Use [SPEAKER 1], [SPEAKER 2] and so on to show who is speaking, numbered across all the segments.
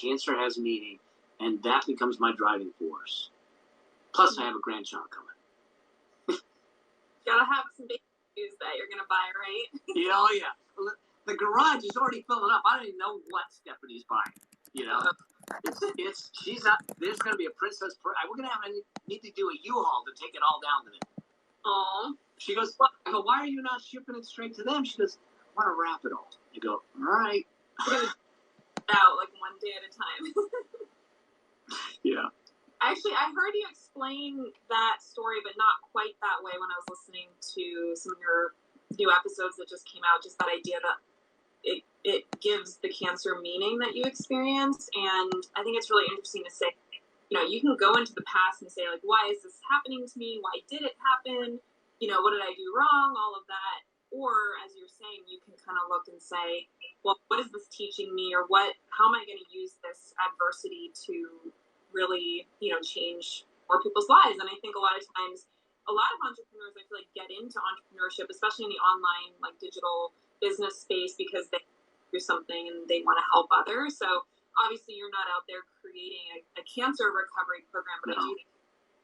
[SPEAKER 1] cancer has meaning, and that becomes my driving force. Plus, I have a grandchild coming.
[SPEAKER 2] Gotta have some baby shoes that you're gonna buy, right?
[SPEAKER 1] Yeah, oh yeah. The garage is already filling up. I don't even know what Stephanie's buying. She's not. There's gonna be a princess. We're gonna need to do a U-Haul to take it all down to them.
[SPEAKER 2] Oh.
[SPEAKER 1] She goes. I go. Why are you not shipping it straight to them? She goes. I want to wrap it all. I go. All right.
[SPEAKER 2] Out like one day at a time.
[SPEAKER 1] Yeah.
[SPEAKER 2] Actually, I heard you explain that story, but not quite that way when I was listening to some of your new episodes that just came out. Just that idea that it gives the cancer meaning that you experience, and I think it's really interesting to say. You can go into the past and say, like, why is this happening to me? Why did it happen? What did I do wrong? All of that. Or, as you're saying, you can kind of look and say, well, what is this teaching me? Or how am I going to use this adversity to really, change more people's lives? And I think a lot of times, a lot of entrepreneurs, I feel like, get into entrepreneurship, especially in the online, like, digital business space, because they do something and they want to help others. So, obviously, you're not out there creating a cancer recovery program, but no.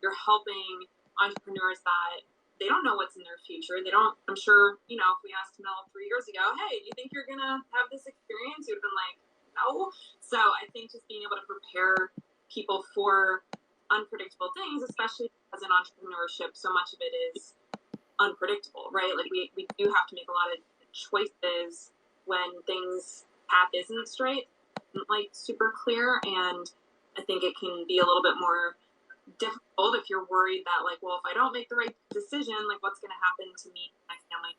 [SPEAKER 2] You're helping entrepreneurs that they don't know what's in their future. They don't, I'm sure, if we asked Mel 3 years ago, hey, do you think you're going to have this experience? You'd have been like, no. So I think just being able to prepare people for unpredictable things, especially as in entrepreneurship, so much of it is unpredictable, right? Like we do have to make a lot of choices when things path isn't straight, like super clear. And I think it can be a little bit more difficult if you're worried that, like, well, if I don't make the right decision, like, what's going to happen to me and my family?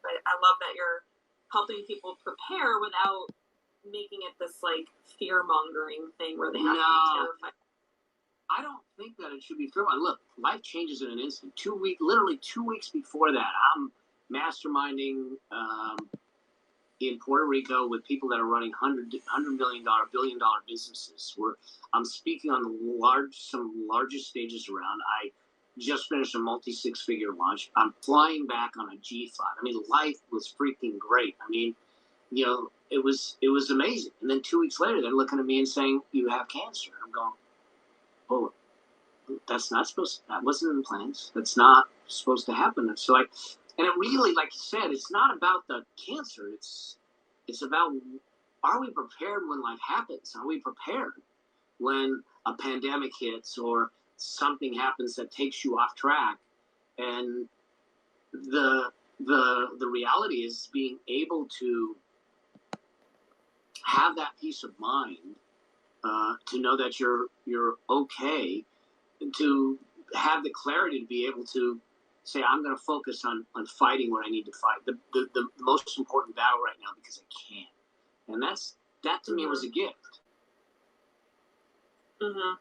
[SPEAKER 2] But I love that you're helping people prepare without making it this, like, fear-mongering thing where they have to be terrified.
[SPEAKER 1] I don't think that it should be fear-mongering. Look, life changes in an instant. Literally 2 weeks before that, I'm masterminding in Puerto Rico with people that are running $100 million, billion-dollar businesses. I'm speaking on some largest stages around. I just finished a multi-six-figure launch. I'm flying back on a G5. I mean, life was freaking great. I mean, it was amazing. And then 2 weeks later, they're looking at me and saying, "You have cancer." I'm going, "Oh, that wasn't in the plans. That's not supposed to happen." And so and it really, like you said, it's not about the cancer. It's about, are we prepared when life happens? Are we prepared when a pandemic hits or something happens that takes you off track? And the reality is being able to have that peace of mind, to know that you're okay, and to have the clarity to be able to say, I'm going to focus on fighting what I need to fight, the most important battle right now, because I can. And that to me was a gift.
[SPEAKER 2] Mm-hmm.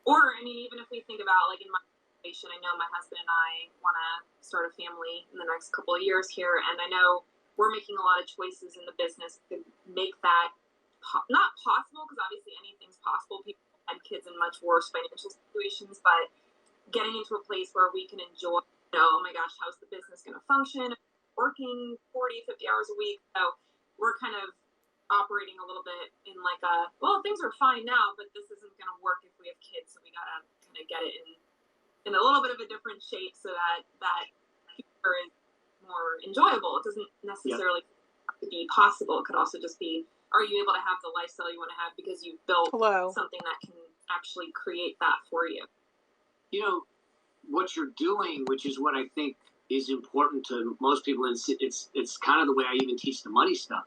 [SPEAKER 2] Or, I mean, even if we think about, like, in my situation, I know my husband and I want to start a family in the next couple of years here, and I know we're making a lot of choices in the business to make that not possible, because obviously anything's possible. People had kids in much worse financial situations, but getting into a place where we can enjoy, oh my gosh, how's the business going to function? Working 40, 50 hours a week. So we're kind of operating a little bit in like things are fine now, but this isn't going to work if we have kids. So we got to kind of get it in a little bit of a different shape so that future is more enjoyable. It doesn't necessarily have to be possible. It could also just be, are you able to have the lifestyle you want to have because you've built something that can actually create that for you?
[SPEAKER 1] What you're doing, which is what I think is important to most people, and it's kind of the way I even teach the money stuff,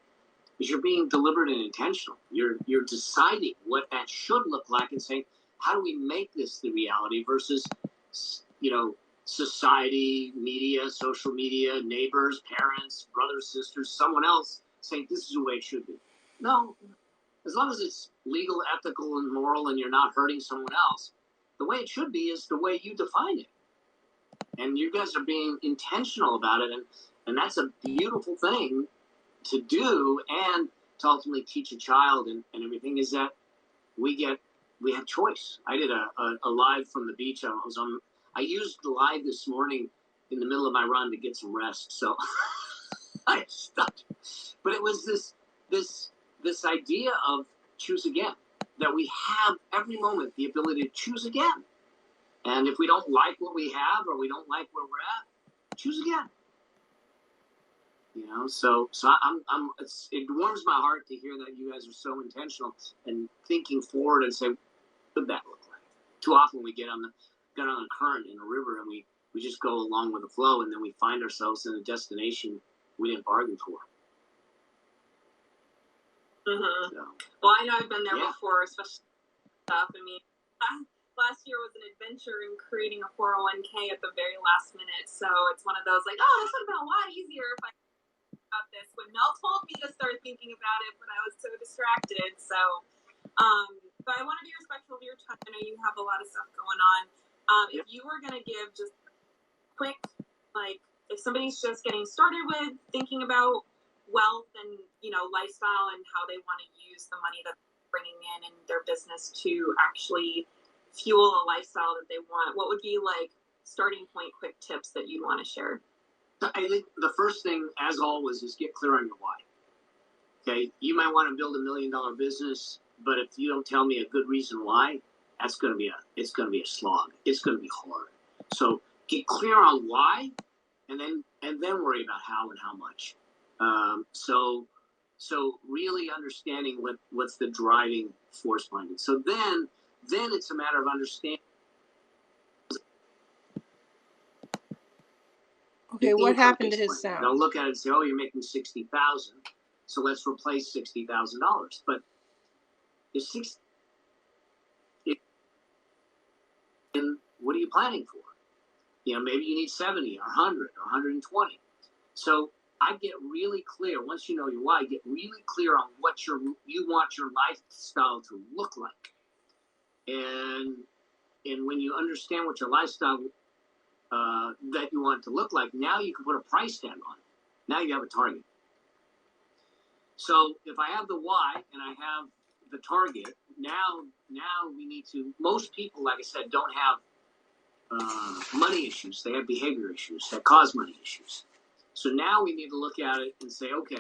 [SPEAKER 1] is you're being deliberate and intentional. You're deciding what that should look like and saying, how do we make this the reality versus, society, media, social media, neighbors, parents, brothers, sisters, someone else saying this is the way it should be. No, as long as it's legal, ethical, and moral, and you're not hurting someone else, the way it should be is the way you define it. And you guys are being intentional about it, and that's a beautiful thing to do, and to ultimately teach a child and everything, is that we have choice. I did a live from the beach. I used the live this morning in the middle of my run to get some rest, so I stopped. But it was this idea of choose again. that we have every moment the ability to choose again. And if we don't like what we have or we don't like where we're at, choose again. It warms my heart to hear that you guys are so intentional and thinking forward and say, what would that look like? Too often we get on the current in a river and we just go along with the flow, and then we find ourselves in a destination we didn't bargain for.
[SPEAKER 2] Mm-hmm. So, well, I know I've been there before, especially stuff. I mean, last year was an adventure in creating a 401k at the very last minute. So it's one of those like, oh, this would have been a lot easier if I about this when Mel told me to start thinking about it, but I was so distracted. So, but I want to be respectful of your time. I know you have a lot of stuff going on. If you were going to give just quick, like, if somebody's just getting started with thinking about wealth and, lifestyle and how they want to use the money that they're bringing in their business to actually fuel a lifestyle that they want, what would be like starting point quick tips that you'd want to share?
[SPEAKER 1] I think the first thing, as always, is get clear on your why. Okay, you might want to build $1 million business, but if you don't tell me a good reason why, it's going to be a slog. It's going to be hard. So get clear on why, and then worry about how and how much. So really understanding what's the driving force behind it. So then it's a matter of understanding.
[SPEAKER 3] Okay, what happened to his sound?
[SPEAKER 1] They'll look at it and say, "Oh, you're making $60,000, so let's replace $60,000." But if what are you planning for? Maybe you need 70 or 100 or 120. So I get really clear, once you know your why, get really clear on what you want your lifestyle to look like. And when you understand what your lifestyle that you want it to look like, now you can put a price tag on it. Now you have a target. So if I have the why and I have the target, now we need to, most people, like I said, don't have money issues. They have behavior issues that cause money issues. So now we need to look at it and say, okay,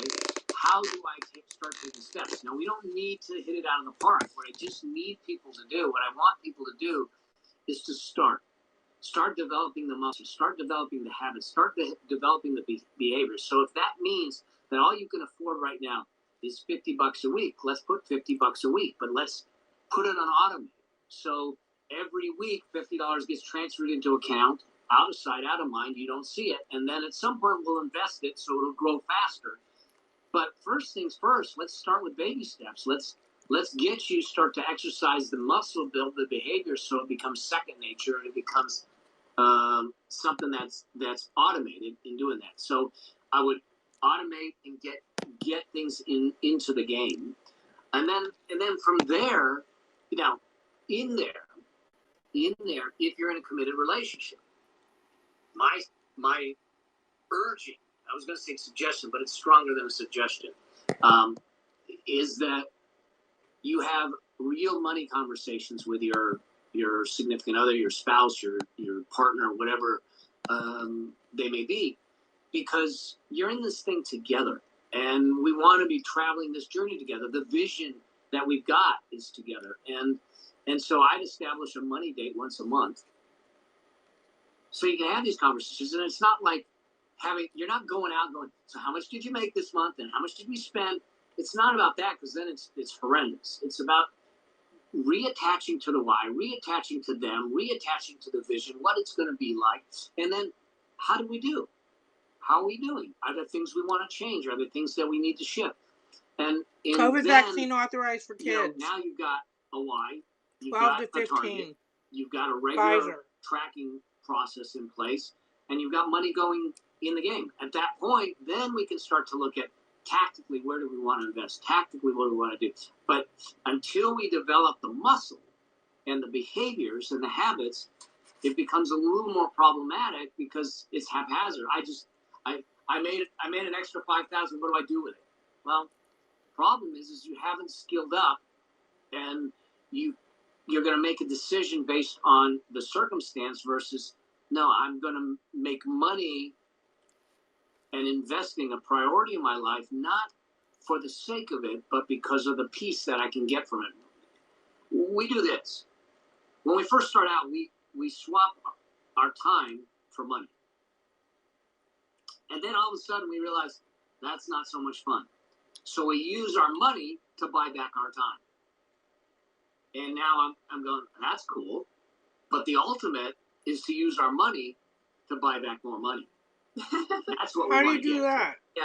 [SPEAKER 1] how do I start taking steps? Now, we don't need to hit it out of the park. What I just need people to do, what I want people to do, is to start. Start developing the muscles. Start developing the habits. Start developing the behaviors. So if that means that all you can afford right now is $50 a week, let's put $50 a week, but let's put it on automate. So every week, $50 gets transferred into account, out of sight, out of mind. You don't see it. And then at some point, we'll invest it so it'll grow faster. But first things first, let's start with baby steps. Let's get you start to exercise the muscle, build the behavior so it becomes second nature and it becomes something that's automated in doing that. So I would automate and get things into the game. And then from there, in there, if you're in a committed relationship, my urging, I was going to say suggestion, but it's stronger than a suggestion, is that you have real money conversations with your significant other, your spouse, your partner, whatever they may be, because you're in this thing together, and we want to be traveling this journey together. The vision that we've got is together, and so I'd establish a money date once a month, so you can have these conversations, and it's not like you're not going out going, so how much did you make this month, and how much did we spend? It's not about that, because then it's horrendous. It's about reattaching to the why, reattaching to them, reattaching to the vision, what it's going to be like, and then how do we do? How are we doing? Are there things we want to change? Are there things that we need to shift? And
[SPEAKER 3] COVID vaccine authorized for kids.
[SPEAKER 1] Now you've got a why, you've
[SPEAKER 3] 12
[SPEAKER 1] got
[SPEAKER 3] to 15.
[SPEAKER 1] a target, you've got a regular
[SPEAKER 3] Pfizer
[SPEAKER 1] tracking process in place, and you've got money going in the game. At that point, then we can start to look at tactically, where do we want to invest? Tactically, what do we want to do? But until we develop the muscle and the behaviors and the habits, it becomes a little more problematic because it's haphazard. I made an extra 5,000. What do I do with it? Well, problem is you haven't skilled up, and you're going to make a decision based on the circumstance versus, no, I'm going to make money and investing a priority in my life, not for the sake of it, but because of the peace that I can get from it. we do this. When we first start out, we swap our time for money. And then all of a sudden we realize that's not so much fun. So we use our money to buy back our time. And now I'm going, that's cool. But the ultimate is to use our money to buy back more money. That's what we
[SPEAKER 3] How do
[SPEAKER 1] want
[SPEAKER 3] you do that?
[SPEAKER 2] Yeah.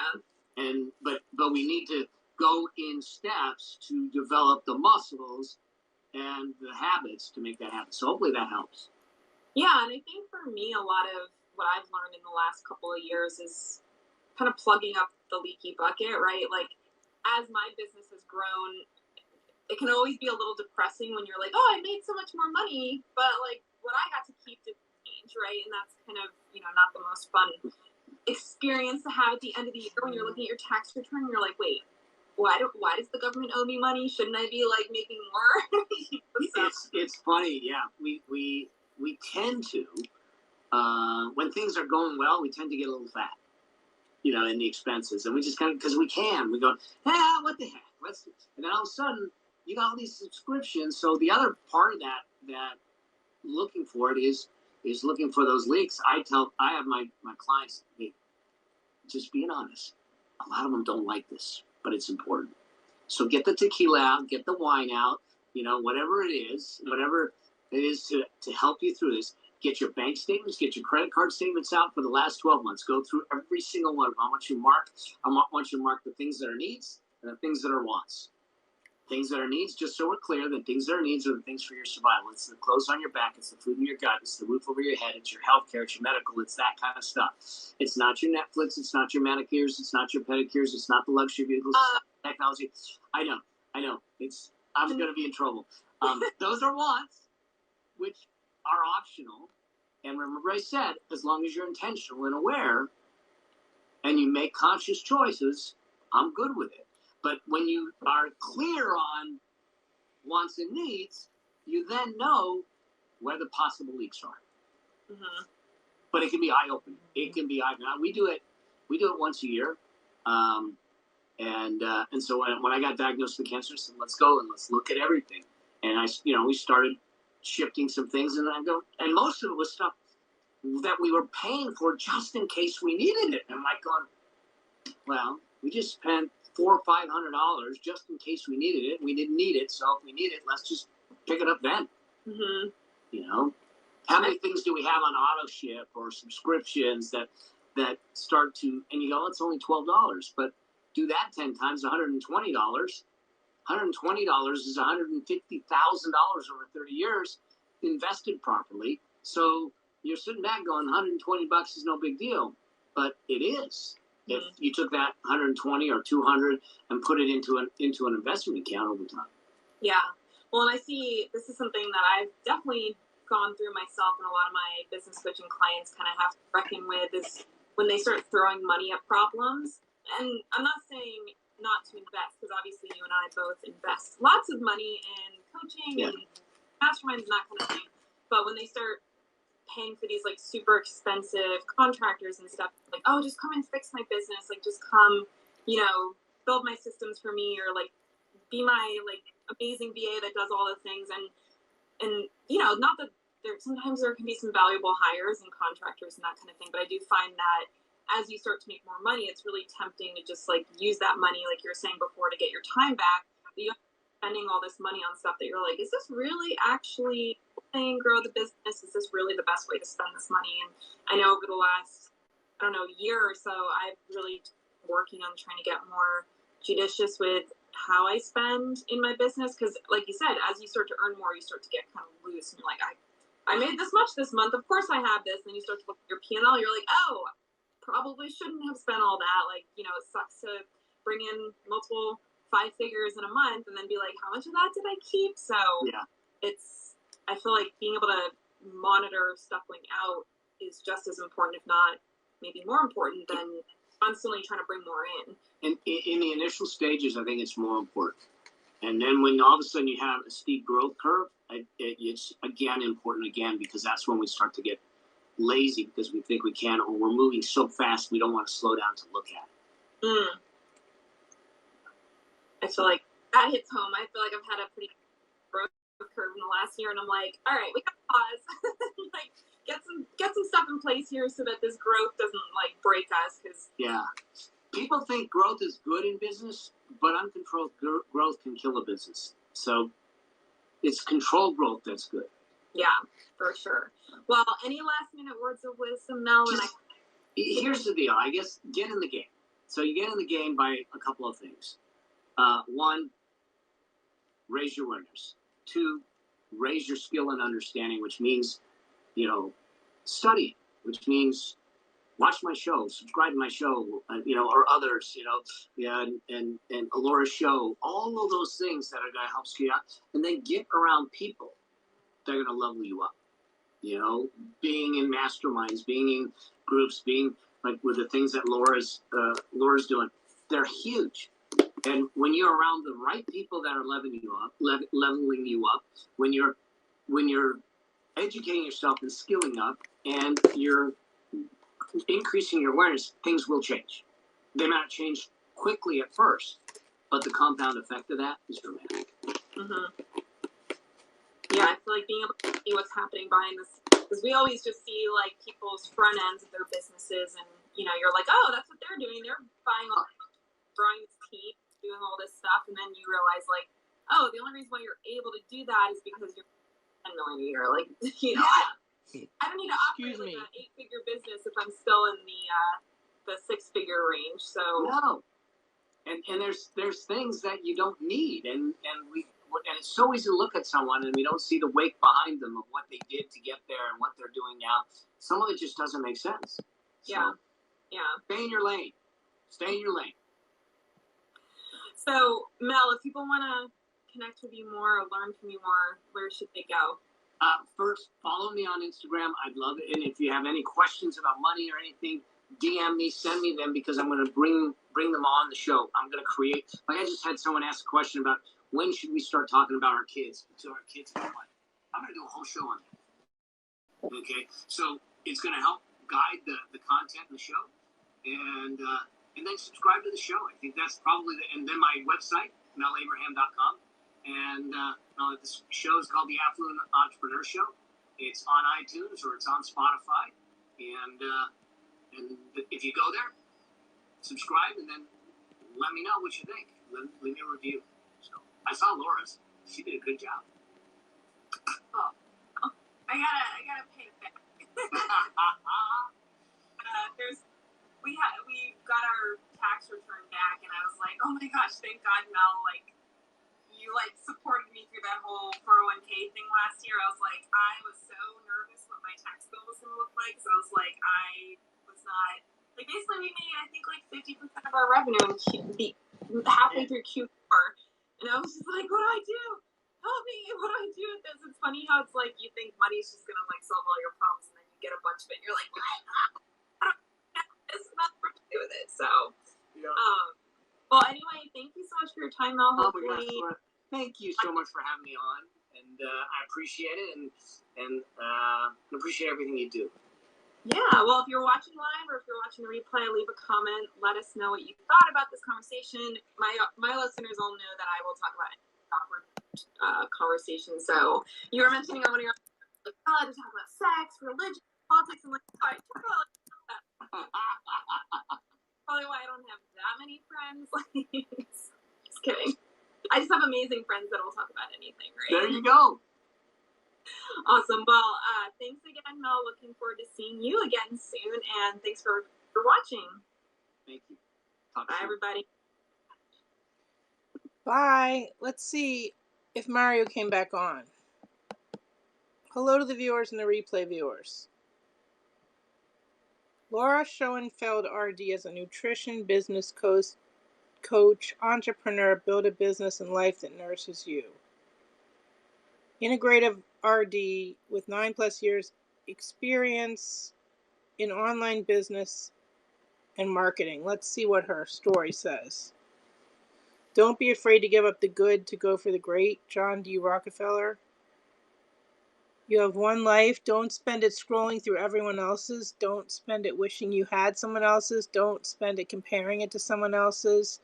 [SPEAKER 1] And but we need to go in steps to develop the muscles and the habits to make that happen. So hopefully that helps.
[SPEAKER 2] Yeah, and I think for me, a lot of what I've learned in the last couple of years is kind of plugging up the leaky bucket, right? Like, as my business has grown, it can always be a little depressing when you're like, oh, I made so much more money, but like what I got to keep didn't change, right? And that's kind of, not the most fun experience to have at the end of the year when you're looking at your tax return and you're like, wait, why does the government owe me money? Shouldn't I be like making more?
[SPEAKER 1] It's funny, yeah. We tend to, when things are going well, we tend to get a little fat, in the expenses, and we just kind of, because we go, what the heck, let's do. And then all of a sudden you got all these subscriptions. So the other part of that looking for it is looking for those leaks. I have my clients, hey, just being honest, a lot of them don't like this, but it's important. So get the tequila out, get the wine out, whatever it is to help you through this. Get your bank statements, get your credit card statements out for the last 12 months. Go through every single one of them. I want you to mark the things that are needs and the things that are wants. Things that are needs, just so we're clear, the things that are needs are the things for your survival. It's the clothes on your back, it's the food in your gut, it's the roof over your head, it's your health care, it's your medical, it's that kind of stuff. It's not your Netflix, it's not your manicures, it's not your pedicures, it's not the luxury vehicles, it's not the technology. I know. I'm going to be in trouble. Those are wants, which are optional. And remember I said, as long as you're intentional and aware and you make conscious choices, I'm good with it. But when you are clear on wants and needs, you then know where the possible leaks are.
[SPEAKER 2] Mm-hmm.
[SPEAKER 1] But it can be eye-opening. It can be eye-opening. We do it once a year. And so when I got diagnosed with cancer, I said, let's go and let's look at everything. And we started shifting some things, and and most of it was stuff that we were paying for just in case we needed it. And I'm like going, well, we just spent $400 or $500 just in case we needed it. We didn't need it, so if we need it, let's just pick it up then.
[SPEAKER 2] Mm-hmm.
[SPEAKER 1] How many things do we have on auto ship or subscriptions that start to, and you go, it's only $12, but do that 10 times, $120. $120 is $150,000 over 30 years invested properly. So you're sitting back going, 120 bucks is no big deal, but it is. If you took that 120 or 200 and put it into an investment account over time.
[SPEAKER 2] Yeah. Well, and I see this is something that I've definitely gone through myself, and a lot of my business coaching clients kind of have to reckon with is when they start throwing money at problems. And I'm not saying not to invest, because obviously you and I both invest lots of money in coaching and masterminds and that kind of thing. But when they start paying for these like super expensive contractors and stuff, like, oh, just come and fix my business, like just come, build my systems for me, or like be my like amazing VA that does all the things, and not that sometimes there can be some valuable hires and contractors and that kind of thing, but I do find that as you start to make more money, it's really tempting to just like use that money, like you were saying before, to get your time back. But you end up spending all this money on stuff that you're like, is this really actually grow the business? Is this really the best way to spend this money? And I know over the last, year or so, I've really been working on trying to get more judicious with how I spend in my business. Because like you said, as you start to earn more, you start to get kind of loose. And you're like, I made this much this month. Of course I have this. And you start to look at your P&L. You're like, oh, probably shouldn't have spent all that. Like, it sucks to bring in multiple 5 figures in a month and then be like, how much of that did I keep? So I feel like being able to monitor stuff going out is just as important, if not maybe more important, than constantly trying to bring more in.
[SPEAKER 1] And in the initial stages, I think it's more important. And then when all of a sudden you have a steep growth curve, it's again important because that's when we start to get lazy because we think we can, or we're moving so fast we don't want to slow down to look at it.
[SPEAKER 2] I feel like that hits home. I feel like I've had a pretty growth curve in the last year, and I'm like, all right, we gotta pause, like get some stuff in place here so that this growth doesn't like break us. Because
[SPEAKER 1] people think growth is good in business, but uncontrolled growth can kill a business. So it's controlled growth that's good.
[SPEAKER 2] Yeah, for sure. Well, any last minute words of wisdom, Mel?
[SPEAKER 1] Here's the deal. I guess get in the game. So you get in the game by a couple of things. One, raise your awareness. Two, raise your skill and understanding, which means, study, which means watch my show, subscribe to my show, or others, and Alora's show, all of those things that are going to help you out. And then get around people that are going to level you up. Being in masterminds, being in groups, being like with the things that Laura's doing, they're huge. And when you're around the right people that are leveling you up, when you're educating yourself and skilling up, and you're increasing your awareness, things will change. They might not change quickly at first, but the compound effect of that is dramatic.
[SPEAKER 2] Mm-hmm. Yeah, I feel like being able to see what's happening behind this, because we always just see like people's front ends of their businesses, and you're like, oh, that's what they're doing. They're buying all, growing this team, doing all this stuff, and then you realize like, oh, the only reason why you're able to do that is because you're 10 million a year. Like, I don't need to operate like an 8-figure business if I'm still in the 6-figure range. So
[SPEAKER 1] no, and there's things that you don't need, and it's so easy to look at someone and we don't see the wake behind them of what they did to get there and what they're doing now. Some of it just doesn't make sense. So,
[SPEAKER 2] yeah.
[SPEAKER 1] Stay in your lane.
[SPEAKER 2] So, Mel, if people want to connect with you more or learn from you more, where should they go?
[SPEAKER 1] First, follow me on Instagram. I'd love it. And if you have any questions about money or anything, DM me, send me them, because I'm going to bring them on the show. I'm going to create, like I just had someone ask a question about when should we start talking about our kids, to our kids about money. I'm going to do a whole show on that. Okay, so it's going to help guide the content in the show, and then subscribe to the show. I think that's probably and then my website, melabraham.com. And this show is called The Affluent Entrepreneur Show. It's on iTunes or it's on Spotify. And if you go there, subscribe, and then let me know what you think. Leave me a review. So I saw Laura's. She did a good job.
[SPEAKER 2] Oh, I gotta pay it back. We got our tax return back, and I was like, oh my gosh, thank God, Mel, you supported me through that whole 401k thing last year. I was like, I was so nervous what my tax bill was going to look like. So I was like, I was not, basically we made, I think 50% of our revenue in halfway through Q4. And I was just like, what do I do? Help me. What do I do with this? It's funny how it's you think money's just going to solve all your problems, and then you get a bunch of it and you're like, what? I don't have this, nothing to do with it. So, well, anyway, thank you so much for your time, Mel. Hopefully.
[SPEAKER 1] Oh my gosh, thank you so much for having me on, and I appreciate it, and appreciate everything you do.
[SPEAKER 2] Yeah, well, if you're watching live or if you're watching the replay, leave a comment. Let us know what you thought about this conversation. My listeners all know that I will talk about any awkward conversation. So you were mentioning on one of your to talk about sex, religion, politics, and I talk about that. Probably why I don't have that many friends. Just kidding. I just have amazing friends that will talk about anything, right?
[SPEAKER 1] There you go.
[SPEAKER 2] Awesome. Well, thanks again, Mel. Looking forward to seeing you again soon. And thanks for watching.
[SPEAKER 1] Thank you.
[SPEAKER 2] Bye, everybody.
[SPEAKER 3] Bye. Let's see if Mario came back on. Hello to the viewers and the replay viewers. Laura Schoenfeld, RD, is a nutrition business coach, entrepreneur, build a business and life that nourishes you. Integrative RD with 9+ years experience in online business and marketing. Let's see what her story says. Don't be afraid to give up the good to go for the great. John D. Rockefeller. You have one life. Don't spend it scrolling through everyone else's. Don't spend it wishing you had someone else's. Don't spend it comparing it to someone else's.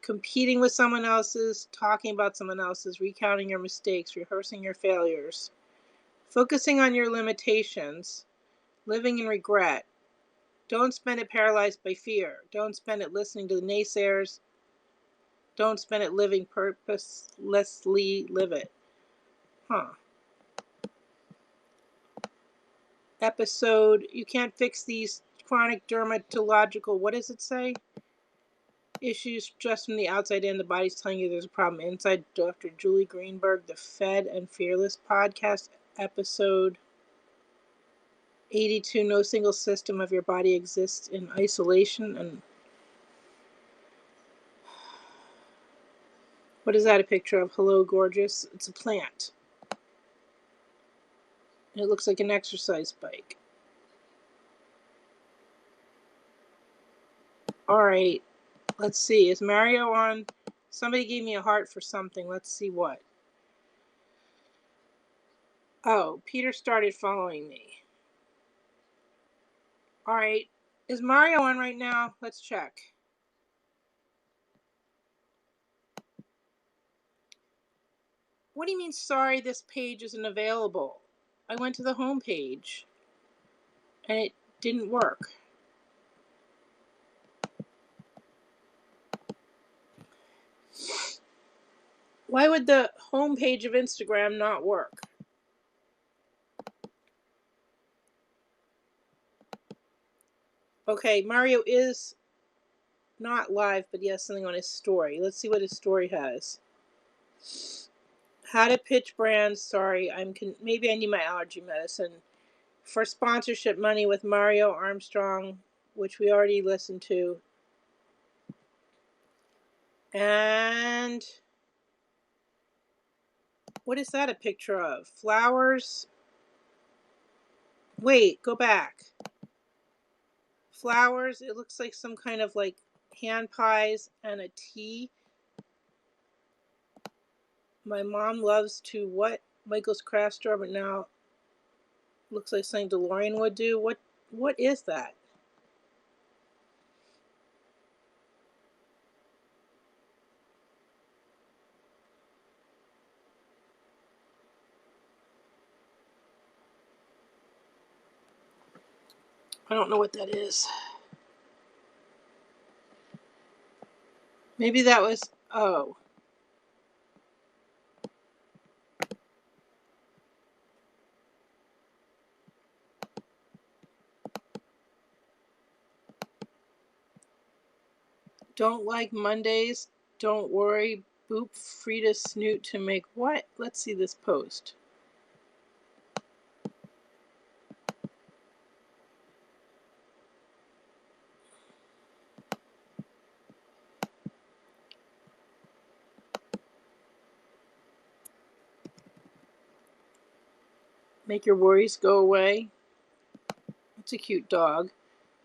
[SPEAKER 3] competing with someone else's, talking about someone else's, recounting your mistakes, rehearsing your failures, focusing on your limitations, living in regret. Don't spend it paralyzed by fear. Don't spend it listening to the naysayers. Don't spend it living purposelessly. Live it. Episode, you can't fix these chronic dermatological, what does it say? Issues just from the outside in. The body's telling you there's a problem inside. Dr. Julie Greenberg, the Fed and Fearless podcast, episode 82. No single system of your body exists in isolation. And what is that a picture of? Hello, gorgeous. It's a plant. It looks like an exercise bike. All right. Let's see. Is Mario on? Somebody gave me a heart for something. Let's see what. Oh, Peter started following me. All right. Is Mario on right now? Let's check. What do you mean, sorry, this page isn't available? I went to the home page and it didn't work. Why would the home page of Instagram not work? Okay, Mario is not live, but he has something on his story. Let's see what his story has. How to pitch brands. Sorry, maybe I need my allergy medicine. For sponsorship money with Mario Armstrong, which we already listened to. And what is that a picture of? Flowers? Wait, go back. Flowers, it looks like some kind of like hand pies and a tea. My mom loves to what? Michael's craft store, but now looks like something DeLorean would do. What is that? I don't know what that is. Maybe that was, oh. Don't like Mondays. Don't worry. Boop Frida Snoot to make what? Let's see this post. Make your worries go away. It's a cute dog.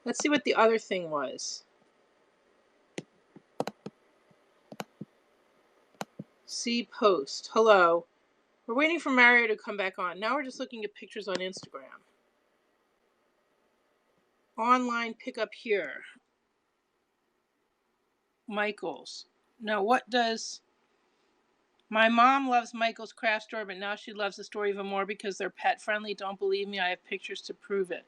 [SPEAKER 3] Let's see what the other thing was. See post. Hello. We're waiting for Mario to come back on. Now we're just looking at pictures on Instagram. Online pickup here. Michael's. Now what does... My mom loves Michael's craft store, but now she loves the store even more because they're pet friendly. Don't believe me? I have pictures to prove it.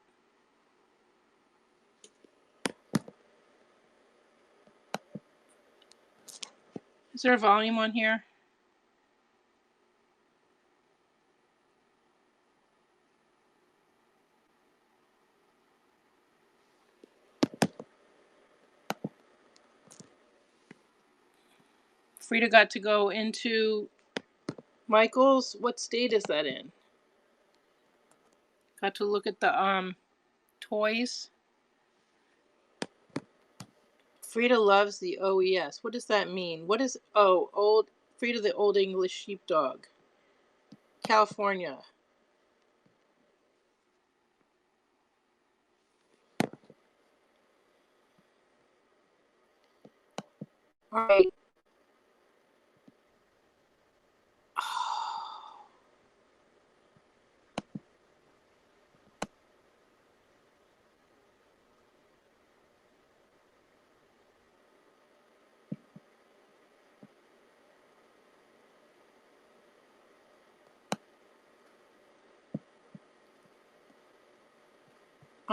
[SPEAKER 3] Is there a volume on here? Frida got to go into Michael's. What state is that in? Got to look at the toys. Frida loves the OES. What does that mean? What is old Frida, the Old English Sheepdog. California. All right.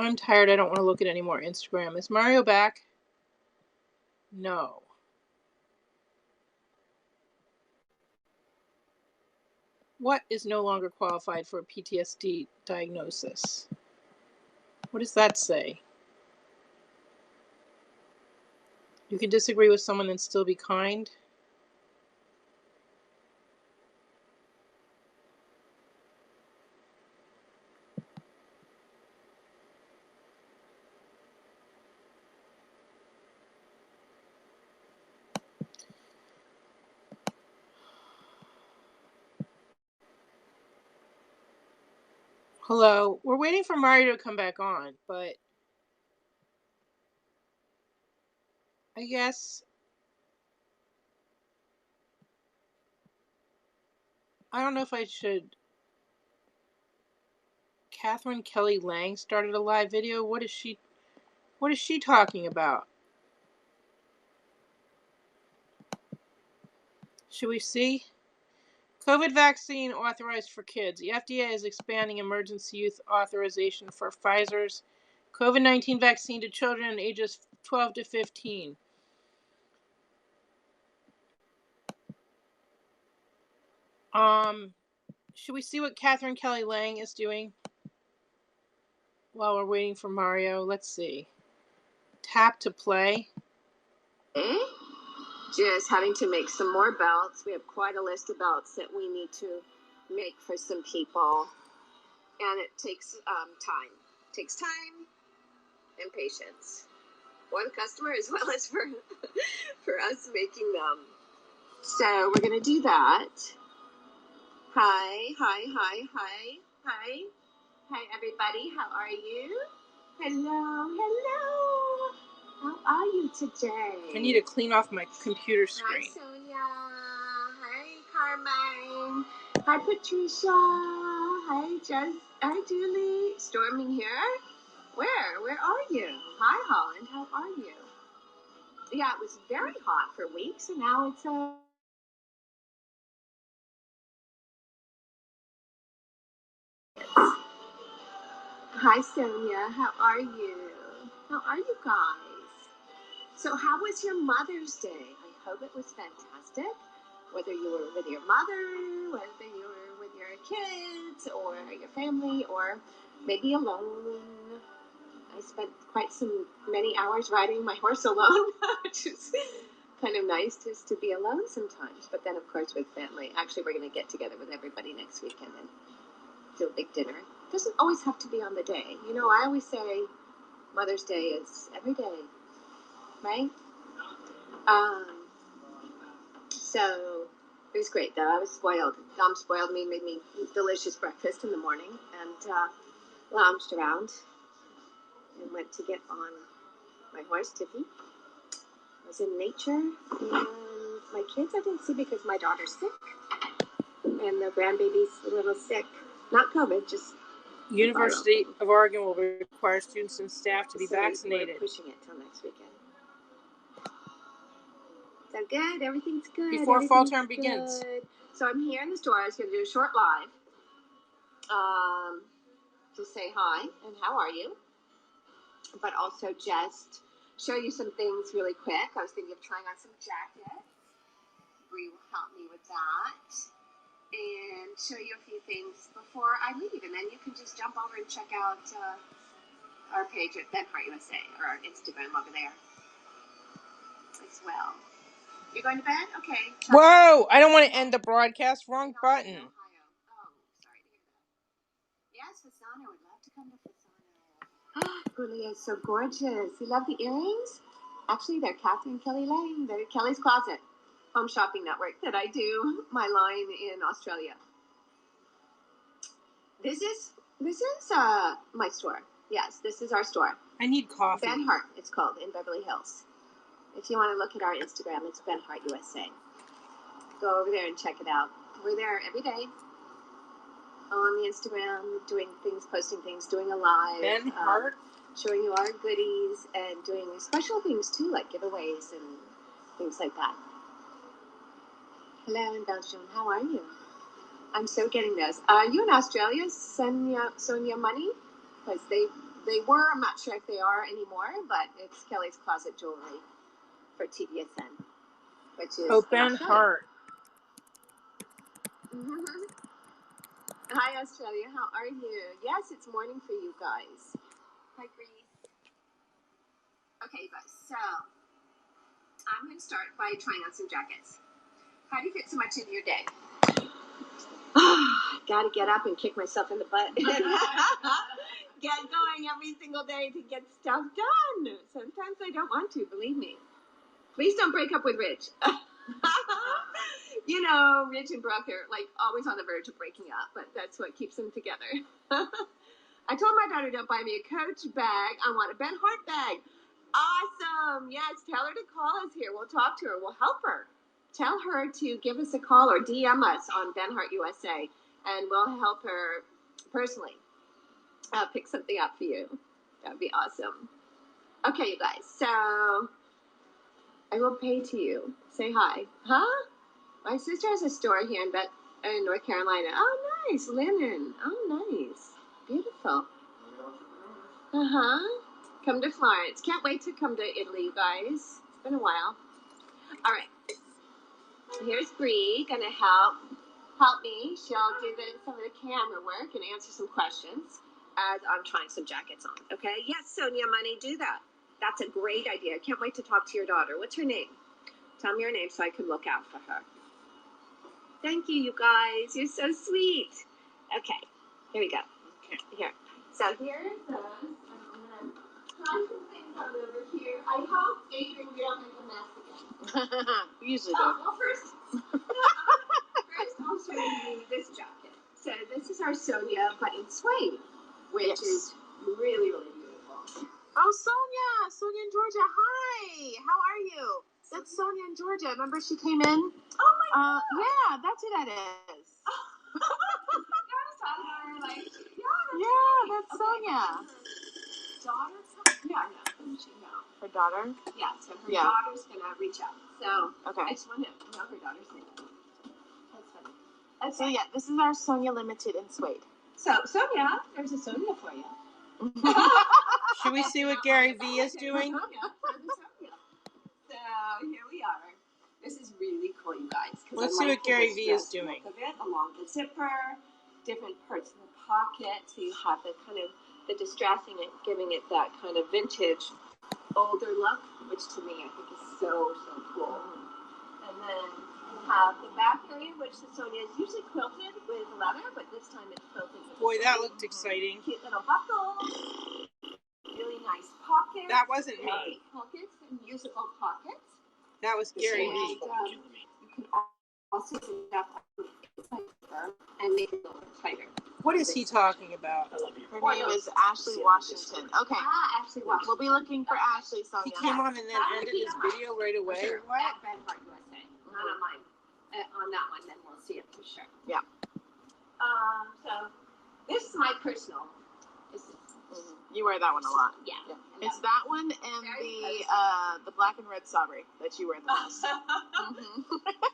[SPEAKER 3] I'm tired. I don't want to look at any more Instagram. Is Mario back? No. What is no longer qualified for a PTSD diagnosis? What does that say? You can disagree with someone and still be kind? Hello. We're waiting for Mario to come back on, but I guess I don't know if I should. Catherine Kelly Lang started a live video. What is she talking about? Should we see? COVID vaccine authorized for kids. The FDA is expanding emergency use authorization for Pfizer's COVID-19 vaccine to children ages 12 to 15. Should we see what Catherine Kelly Lang is doing while we're waiting for Mario? Let's see. Tap to play.
[SPEAKER 4] Just having to make some more belts. We have quite a list of belts that we need to make for some people. And it takes time. It takes time and patience for the customer as well as for us making them. So we're going to do that. Hi, everybody. How are you? Hello. How are you today?
[SPEAKER 3] I need to clean off my computer screen.
[SPEAKER 4] Hi, Sonia. Hi, Carmine. Hi, Patricia. Hi, Jess. Hi, Julie. Storming here? Where are you? Hi, Holland. How are you? Yeah, it was very hot for weeks, and now it's Hi, Sonia. How are you? How are you guys? So how was your Mother's Day? I hope it was fantastic. Whether you were with your mother, whether you were with your kids or your family, or maybe alone. I spent quite many hours riding my horse alone, which is kind of nice just to be alone sometimes. But then, of course, with family. Actually, we're going to get together with everybody next weekend and do a big dinner. It doesn't always have to be on the day. You know, I always say Mother's Day is every day, right? So it was great though. I was spoiled. Dom spoiled me, made me eat delicious breakfast in the morning, and lounged around and went to get on my horse, Tiffy. I was in nature, and my kids I didn't see because my daughter's sick, and the grandbaby's a little sick. Not COVID, just
[SPEAKER 3] University of Oregon will require students and staff to be vaccinated.
[SPEAKER 4] We're pushing it till next weekend. So good, everything's good.
[SPEAKER 3] Before fall term begins.
[SPEAKER 4] So I'm here in the store. I was going to do a short live to say hi and how are you, but also just show you some things really quick. I was thinking of trying on some jackets. Bree will help me with that. And show you a few things before I leave. And then you can just jump over and check out our page at Ben Hart USA, or our Instagram over there as well. You're going to bed? Okay.
[SPEAKER 3] Whoa! I don't want to end the broadcast. Wrong button.
[SPEAKER 4] Oh, sorry to hear that. Yes, Fasano. I'd love to come to Fasano. Julia is so gorgeous. You love the earrings? Actually, they're Catherine Kelly Lang. They're Kelly's Closet home shopping network that I do my line in Australia. This is my store. Yes, this is our store.
[SPEAKER 3] I need coffee.
[SPEAKER 4] Ben Hart, it's called, in Beverly Hills. If you want to look at our Instagram, it's Ben Hart USA. Go over there and check it out. We're there every day on the Instagram, doing things, posting things, doing a live.
[SPEAKER 3] Ben Hart?
[SPEAKER 4] Showing you our goodies and doing special things too, like giveaways and things like that. Hello in Belgium, how are you? I'm so getting those. Are you in Australia, Sonia Money? Because they They were. I'm not sure if they are anymore, but it's Kelly's Closet Jewelry for TVSN, which is
[SPEAKER 3] Oh,
[SPEAKER 4] in
[SPEAKER 3] Ben
[SPEAKER 4] Australia.
[SPEAKER 3] Hart.
[SPEAKER 4] Mhm. Hi, Australia. How are you? Yes, it's morning for you guys. Hi, Grace. Okay, you guys. So I'm going to start by trying on some jackets. How do you fit so much into your day? Got to get up and kick myself in the butt. Get going every single day to get stuff done. Sometimes I don't want to, believe me. Please don't break up with Rich. You know, Rich and Brooke are like always on the verge of breaking up, but that's what keeps them together. I told my daughter, don't buy me a Coach bag. I want a Ben Hart bag. Awesome. Yes, tell her to call us here. We'll talk to her. We'll help her. Tell her to give us a call or DM us on Ben Hart USA, and we'll help her personally pick something up for you. That would be awesome. Okay, you guys. So I will pay to you. Say hi. Huh? My sister has a store here in North Carolina. Oh, nice. Linen. Oh, nice. Beautiful. Uh-huh. Come to Florence. Can't wait to come to Italy, you guys. It's been a while. All right. Here's Bree gonna help me. She'll do some of the camera work and answer some questions as I'm trying some jackets on. Okay? Yes, Sonia Money, do that. That's a great idea. Can't wait to talk to your daughter. What's her name? Tell me her name so I can look out for her. Thank you, you guys. You're so sweet. Okay, here we go.
[SPEAKER 3] Okay.
[SPEAKER 4] Here. So here's those. I'm gonna try some things on over here. I hope, Adrian, we don't make a mess again.
[SPEAKER 3] We usually do.
[SPEAKER 4] Oh, well, first I'll show you this jacket. So this is our Sonia, but in suede, which is really, really beautiful.
[SPEAKER 2] Oh, Sonia and Georgia. Hi. How are you? That's Sonia and Georgia. Remember she came in?
[SPEAKER 4] Oh my God.
[SPEAKER 2] Yeah, that's who that is.
[SPEAKER 4] I was talking to her like,
[SPEAKER 2] That's Sonia.
[SPEAKER 4] Daughter? Yeah, no.
[SPEAKER 2] Her daughter?
[SPEAKER 4] Yeah, so her
[SPEAKER 2] Yeah.
[SPEAKER 4] daughter's gonna reach out. So I
[SPEAKER 2] Okay.
[SPEAKER 4] just want to know her daughter's name. That's funny.
[SPEAKER 2] So yeah, this is our Sonia Limited in suede.
[SPEAKER 4] So Sonia, there's a Sonia for you.
[SPEAKER 3] Should we see what Gary V is doing?
[SPEAKER 4] So here we are. This is really cool, you guys.
[SPEAKER 3] Let's see what Gary V is doing.
[SPEAKER 4] Look of it along the zipper, different parts of the pocket, so you have the kind of the distressing it, giving it that kind of vintage, older look, which to me I think is so cool. And then you have the back area, which the Sonia is usually quilted with leather, but this time it's quilted with
[SPEAKER 3] Boy, that looked exciting.
[SPEAKER 4] cute little buckle. Really nice pockets.
[SPEAKER 3] That wasn't me.
[SPEAKER 4] Pockets and musical pockets.
[SPEAKER 3] That was Gary V.
[SPEAKER 4] You can also do that on the inside and make it a little tighter.
[SPEAKER 3] What is he talking about?
[SPEAKER 2] Her name is Ashley Washington. Okay.
[SPEAKER 4] Ashley Washington.
[SPEAKER 2] We'll be looking for Ashley,
[SPEAKER 3] He
[SPEAKER 2] Sonia.
[SPEAKER 3] came on and then ended his video right away.
[SPEAKER 4] Sure.
[SPEAKER 3] What?
[SPEAKER 4] At Ben Hart USA. Not on mine. On that one, then we'll see it for sure.
[SPEAKER 2] Yeah.
[SPEAKER 4] So this is my personal.
[SPEAKER 2] You wear that one a lot.
[SPEAKER 4] Yeah.
[SPEAKER 2] It's that one and the black and red Sabri that you wear the most.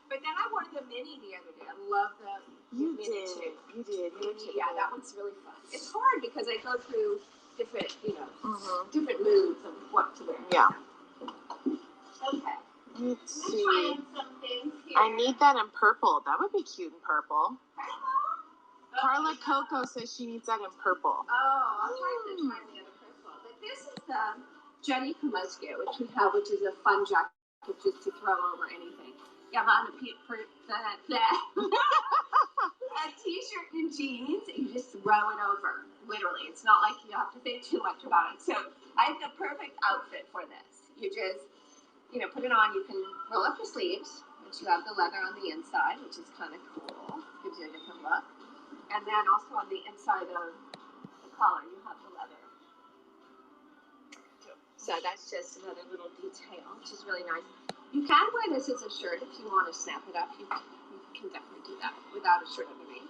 [SPEAKER 4] But then I wore the mini the other day. I love the
[SPEAKER 2] You
[SPEAKER 4] mini
[SPEAKER 2] did.
[SPEAKER 4] too.
[SPEAKER 2] You did. You did.
[SPEAKER 4] Yeah, that one's really fun. It's hard because I go through different,
[SPEAKER 2] Mm-hmm.
[SPEAKER 4] different moods of what to wear.
[SPEAKER 2] Yeah.
[SPEAKER 4] Okay.
[SPEAKER 2] Let's
[SPEAKER 4] I'm
[SPEAKER 2] see.
[SPEAKER 4] trying some things here.
[SPEAKER 2] I need that in purple. That would be cute in purple. Carla Coco says she needs that in purple.
[SPEAKER 4] Oh, I'll try the other purple. But this is the Jenny Kumuskia, which is a fun jacket just to throw over anything. You have on a t-shirt and jeans, and you just throw it over. Literally, it's not like you have to think too much about it. So I have the perfect outfit for this. You just, put it on. You can roll up your sleeves, which you have the leather on the inside, which is kind of cool. Gives you a different look. And then also on the inside of the collar, you have the leather. So that's just another little detail, which is really nice. You can wear this as a shirt if you want to snap it up. You can definitely do that without a shirt underneath.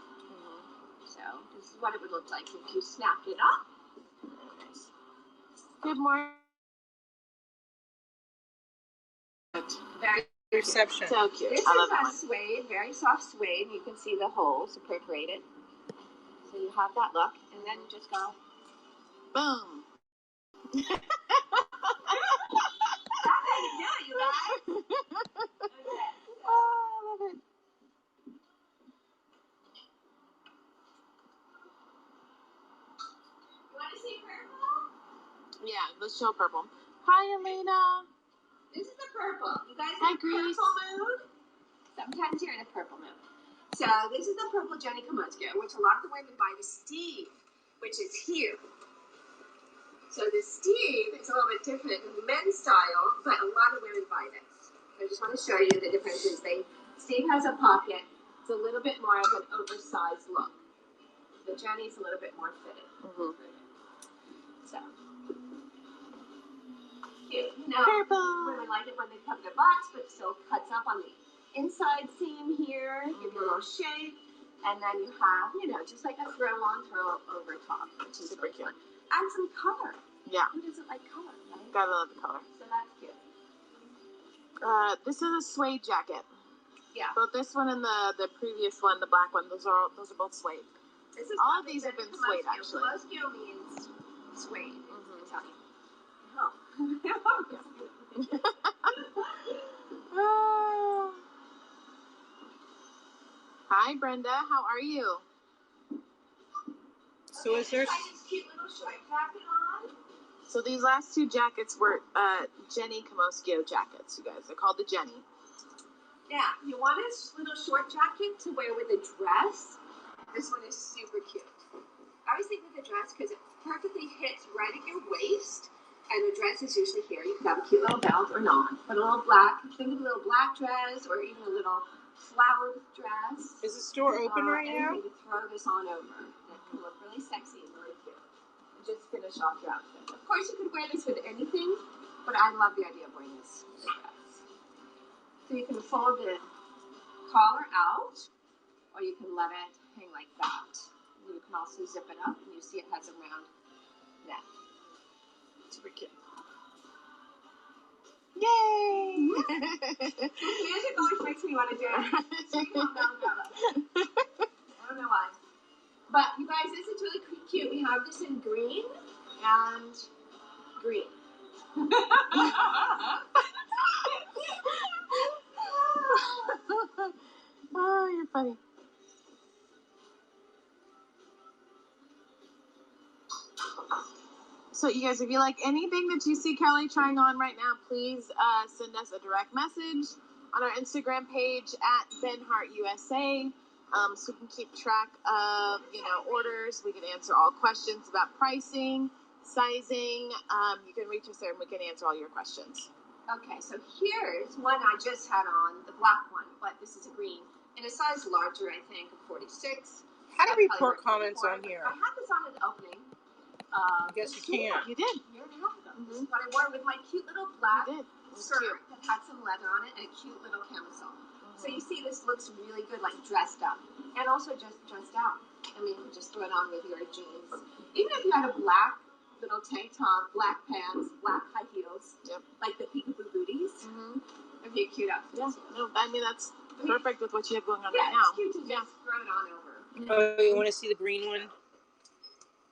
[SPEAKER 4] So this is what it would look like if you snapped it up.
[SPEAKER 2] Good morning.
[SPEAKER 4] Very
[SPEAKER 3] Reception.
[SPEAKER 2] So cute.
[SPEAKER 4] This
[SPEAKER 2] I love
[SPEAKER 4] is
[SPEAKER 2] that
[SPEAKER 4] a
[SPEAKER 2] one.
[SPEAKER 4] suede, very soft suede. You can see the holes perforated. So you have that look, and then you just go
[SPEAKER 2] Boom.
[SPEAKER 4] That's how you do it, you guys. Okay.
[SPEAKER 3] Oh, I love it.
[SPEAKER 4] You want to see purple?
[SPEAKER 3] Yeah, let's show purple. Hi, Elena.
[SPEAKER 4] This is the purple. You guys
[SPEAKER 3] Hi,
[SPEAKER 4] in a
[SPEAKER 3] Grace.
[SPEAKER 4] purple mood? Sometimes you're in a purple mood. So this is the purple Jenny Komotzko, which a lot of the women buy the Steve, which is here. So the Steve is a little bit different in men's style, but a lot of women buy this. I just want to show you the differences. Steve has a pocket. It's a little bit more of an oversized look. The Jenny's a little bit more fitted.
[SPEAKER 3] Mm-hmm.
[SPEAKER 4] So cute. You know,
[SPEAKER 3] Purple.
[SPEAKER 4] women like it when they cover their butts, but still cuts up on the inside seam here, give you a little shape, and then you have, just like a throw-on, throw over top, which is
[SPEAKER 3] Super
[SPEAKER 4] really
[SPEAKER 3] cute.
[SPEAKER 4] fun. Add some color.
[SPEAKER 3] Yeah,
[SPEAKER 4] Who doesn't like color, right?
[SPEAKER 3] gotta love the color.
[SPEAKER 4] So that's cute.
[SPEAKER 3] This is a suede jacket.
[SPEAKER 4] Yeah.
[SPEAKER 3] Both this one and the previous one, the black one, those are both suede.
[SPEAKER 4] This is
[SPEAKER 3] All of
[SPEAKER 4] probably
[SPEAKER 3] these have
[SPEAKER 4] the
[SPEAKER 3] been suede,
[SPEAKER 4] Komotzko.
[SPEAKER 3] actually.
[SPEAKER 4] Komotzko means suede in
[SPEAKER 3] Mhm.
[SPEAKER 4] Italian. Oh.
[SPEAKER 3] Oh. Hi, Brenda. How are you? So is there?
[SPEAKER 4] Try this cute little short jacket on.
[SPEAKER 3] So these last two jackets were Jenny Komotzko jackets, you guys. They're called the Jenny.
[SPEAKER 4] Yeah, you want a little short jacket to wear with a dress. This one is super cute. I always think with a dress because it perfectly hits right at your waist, and the dress is usually here. You could have a cute little belt or not, but a little black. Think of a little black dress or even a little flowered dress.
[SPEAKER 3] Is the store open right now?
[SPEAKER 4] Anything to throw this on over. It can look really sexy and really cute. And just finish off your outfit. Of course, you could wear this with anything, but I love the idea of wearing this with a dress. So you can fold the collar out, or you can let it hang like that. You can also zip it up, and you see it has a round neck.
[SPEAKER 3] Super cute. Yay!
[SPEAKER 4] Music always makes me want to do it. So you calm down, grab it. I don't know why. But you guys, this is really cute. We have this in green and green.
[SPEAKER 3] Oh, you're funny. So you guys, if you like anything that you see Kelly trying on right now, please send us a direct message on our Instagram page at BenHartUSA, so we can keep track of orders. We can answer all questions about pricing, sizing. You can reach us there and we can answer all your questions.
[SPEAKER 4] Okay, so here's one I just had on, the black one, but this is a green. In a size larger, I think, of 46.
[SPEAKER 3] How to
[SPEAKER 4] I'd probably
[SPEAKER 3] report
[SPEAKER 4] wear
[SPEAKER 3] comments
[SPEAKER 4] 44,
[SPEAKER 3] on
[SPEAKER 4] but
[SPEAKER 3] here?
[SPEAKER 4] I had this on at the opening.
[SPEAKER 3] I guess you can't. You did.
[SPEAKER 4] A year and a half ago. This is what I wore with my cute little black
[SPEAKER 3] You did. It was
[SPEAKER 4] skirt
[SPEAKER 3] cute.
[SPEAKER 4] that had some leather on it and a cute little camisole. So you see this looks really good, like dressed up. And also just dressed out. I mean, you could just throw it on with your jeans. Even if you had a black little tank top, black pants, black high heels,
[SPEAKER 3] Yep.
[SPEAKER 4] like the peekaboo booties, it'd be a cute outfit.
[SPEAKER 3] Yeah. No, I mean that's perfect with what you have going on
[SPEAKER 4] Yeah,
[SPEAKER 3] right now.
[SPEAKER 4] it's cute to just throw it on over.
[SPEAKER 3] Oh, you want to see the green one?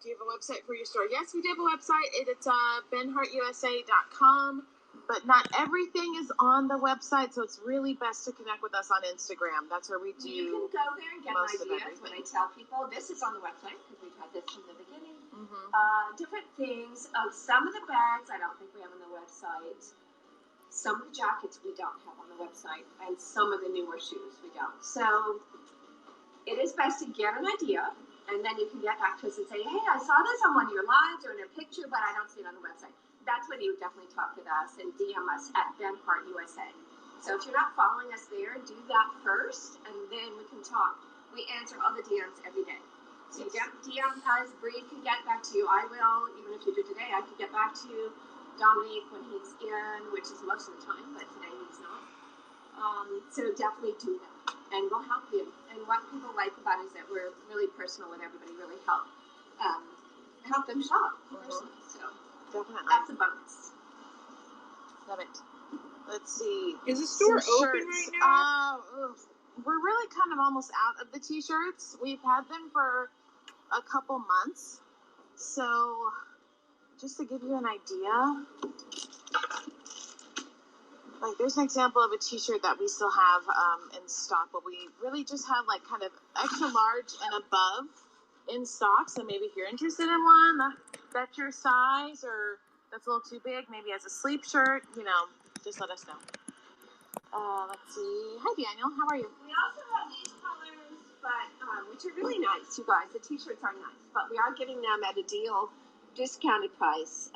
[SPEAKER 3] Do you have a website for your store? Yes, we do have a website. It's benhartusa.com, but not everything is on the website, so it's really best to connect with us on Instagram. That's where we do.
[SPEAKER 4] You can go there and get
[SPEAKER 3] most of
[SPEAKER 4] ideas. When I tell people, this is on the website because we've had this from the beginning. Different things. Some of the bags I don't think we have on the website. Some of the jackets we don't have on the website, and some of the newer shoes we don't. So it is best to get an idea, and then you can get back to us and say, hey, I saw this on one of your lives or in a picture, but I don't see it on the website. That's when you would definitely talk with us and DM us at BenHartUSA. So if you're not following us there, do that first, and then we can talk. We answer all the DMs every day. So you DM us, Bree can get back to you. I will, even if you do today, I can get back to you. Dominique when he's in, which is most of the time, but today he's not. So definitely do that, and we'll help you. And what people like about it is that we're really personal with everybody, really help them shop personally. So
[SPEAKER 3] Definitely.
[SPEAKER 4] that's a bonus.
[SPEAKER 3] Love it. Let's see. Is the store Some open shirts. right now? We're really kind of almost out of the t-shirts. We've had them for a couple months. So
[SPEAKER 5] just to give you an idea, like there's an example of a t-shirt that we still have in stock, but we really just have like kind of extra large and above in stock. So maybe if you're interested in one that's your size or that's a little too big, maybe as a sleep shirt, just let us know. Let's see. Hi, Daniel. How are you?
[SPEAKER 4] We also have these colors, but which are really nice, you guys. The t-shirts are nice, but we are giving them at a deal, discounted price,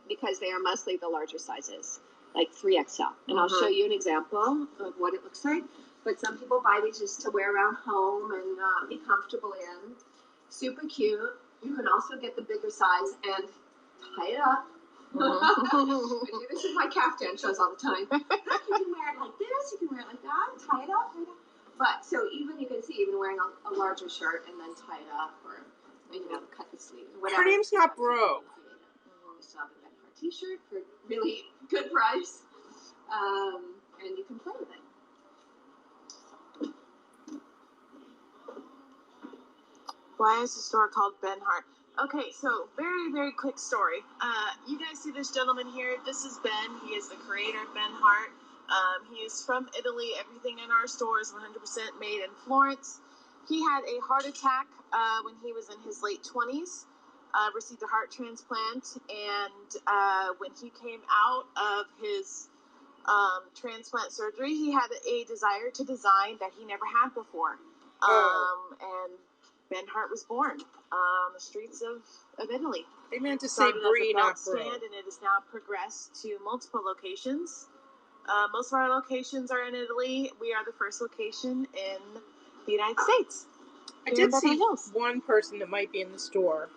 [SPEAKER 4] because they are mostly the larger sizes, like 3XL. And I'll show you an example of what it looks like. But some people buy these just to wear around home and be comfortable in. Super cute. You can also get the bigger size and tie it up. I do this with my caftan shows all the time. You can wear it like this, you can wear it like that, tie it up. But so even you can see even wearing a larger shirt and then tie it up or cut the sleeves, whatever.
[SPEAKER 3] Her name's not Bro.
[SPEAKER 4] We still have a Ben Hart t-shirt for really good price, and you can play with it.
[SPEAKER 5] Why is the store called Ben Hart? Okay, so very, very quick story. You guys see this gentleman here? This is Ben. He is the creator of Ben Hart. He is from Italy. Everything in our store is 100% made in Florence. He had a heart attack when he was in his late 20s, received a heart transplant, and when he came out of his transplant surgery, he had a desire to design that he never had before. And Ben Hart was born on the streets of Italy.
[SPEAKER 3] They meant to say
[SPEAKER 5] Started
[SPEAKER 3] Brie,
[SPEAKER 5] as a
[SPEAKER 3] not
[SPEAKER 5] belt
[SPEAKER 3] Bro.
[SPEAKER 5] stand, and it has now progressed to multiple locations. Most of our locations are in Italy. We are the first location in the United States.
[SPEAKER 3] I
[SPEAKER 5] Here in
[SPEAKER 3] did see
[SPEAKER 5] Beverly Hills.
[SPEAKER 3] one person that might be in the store,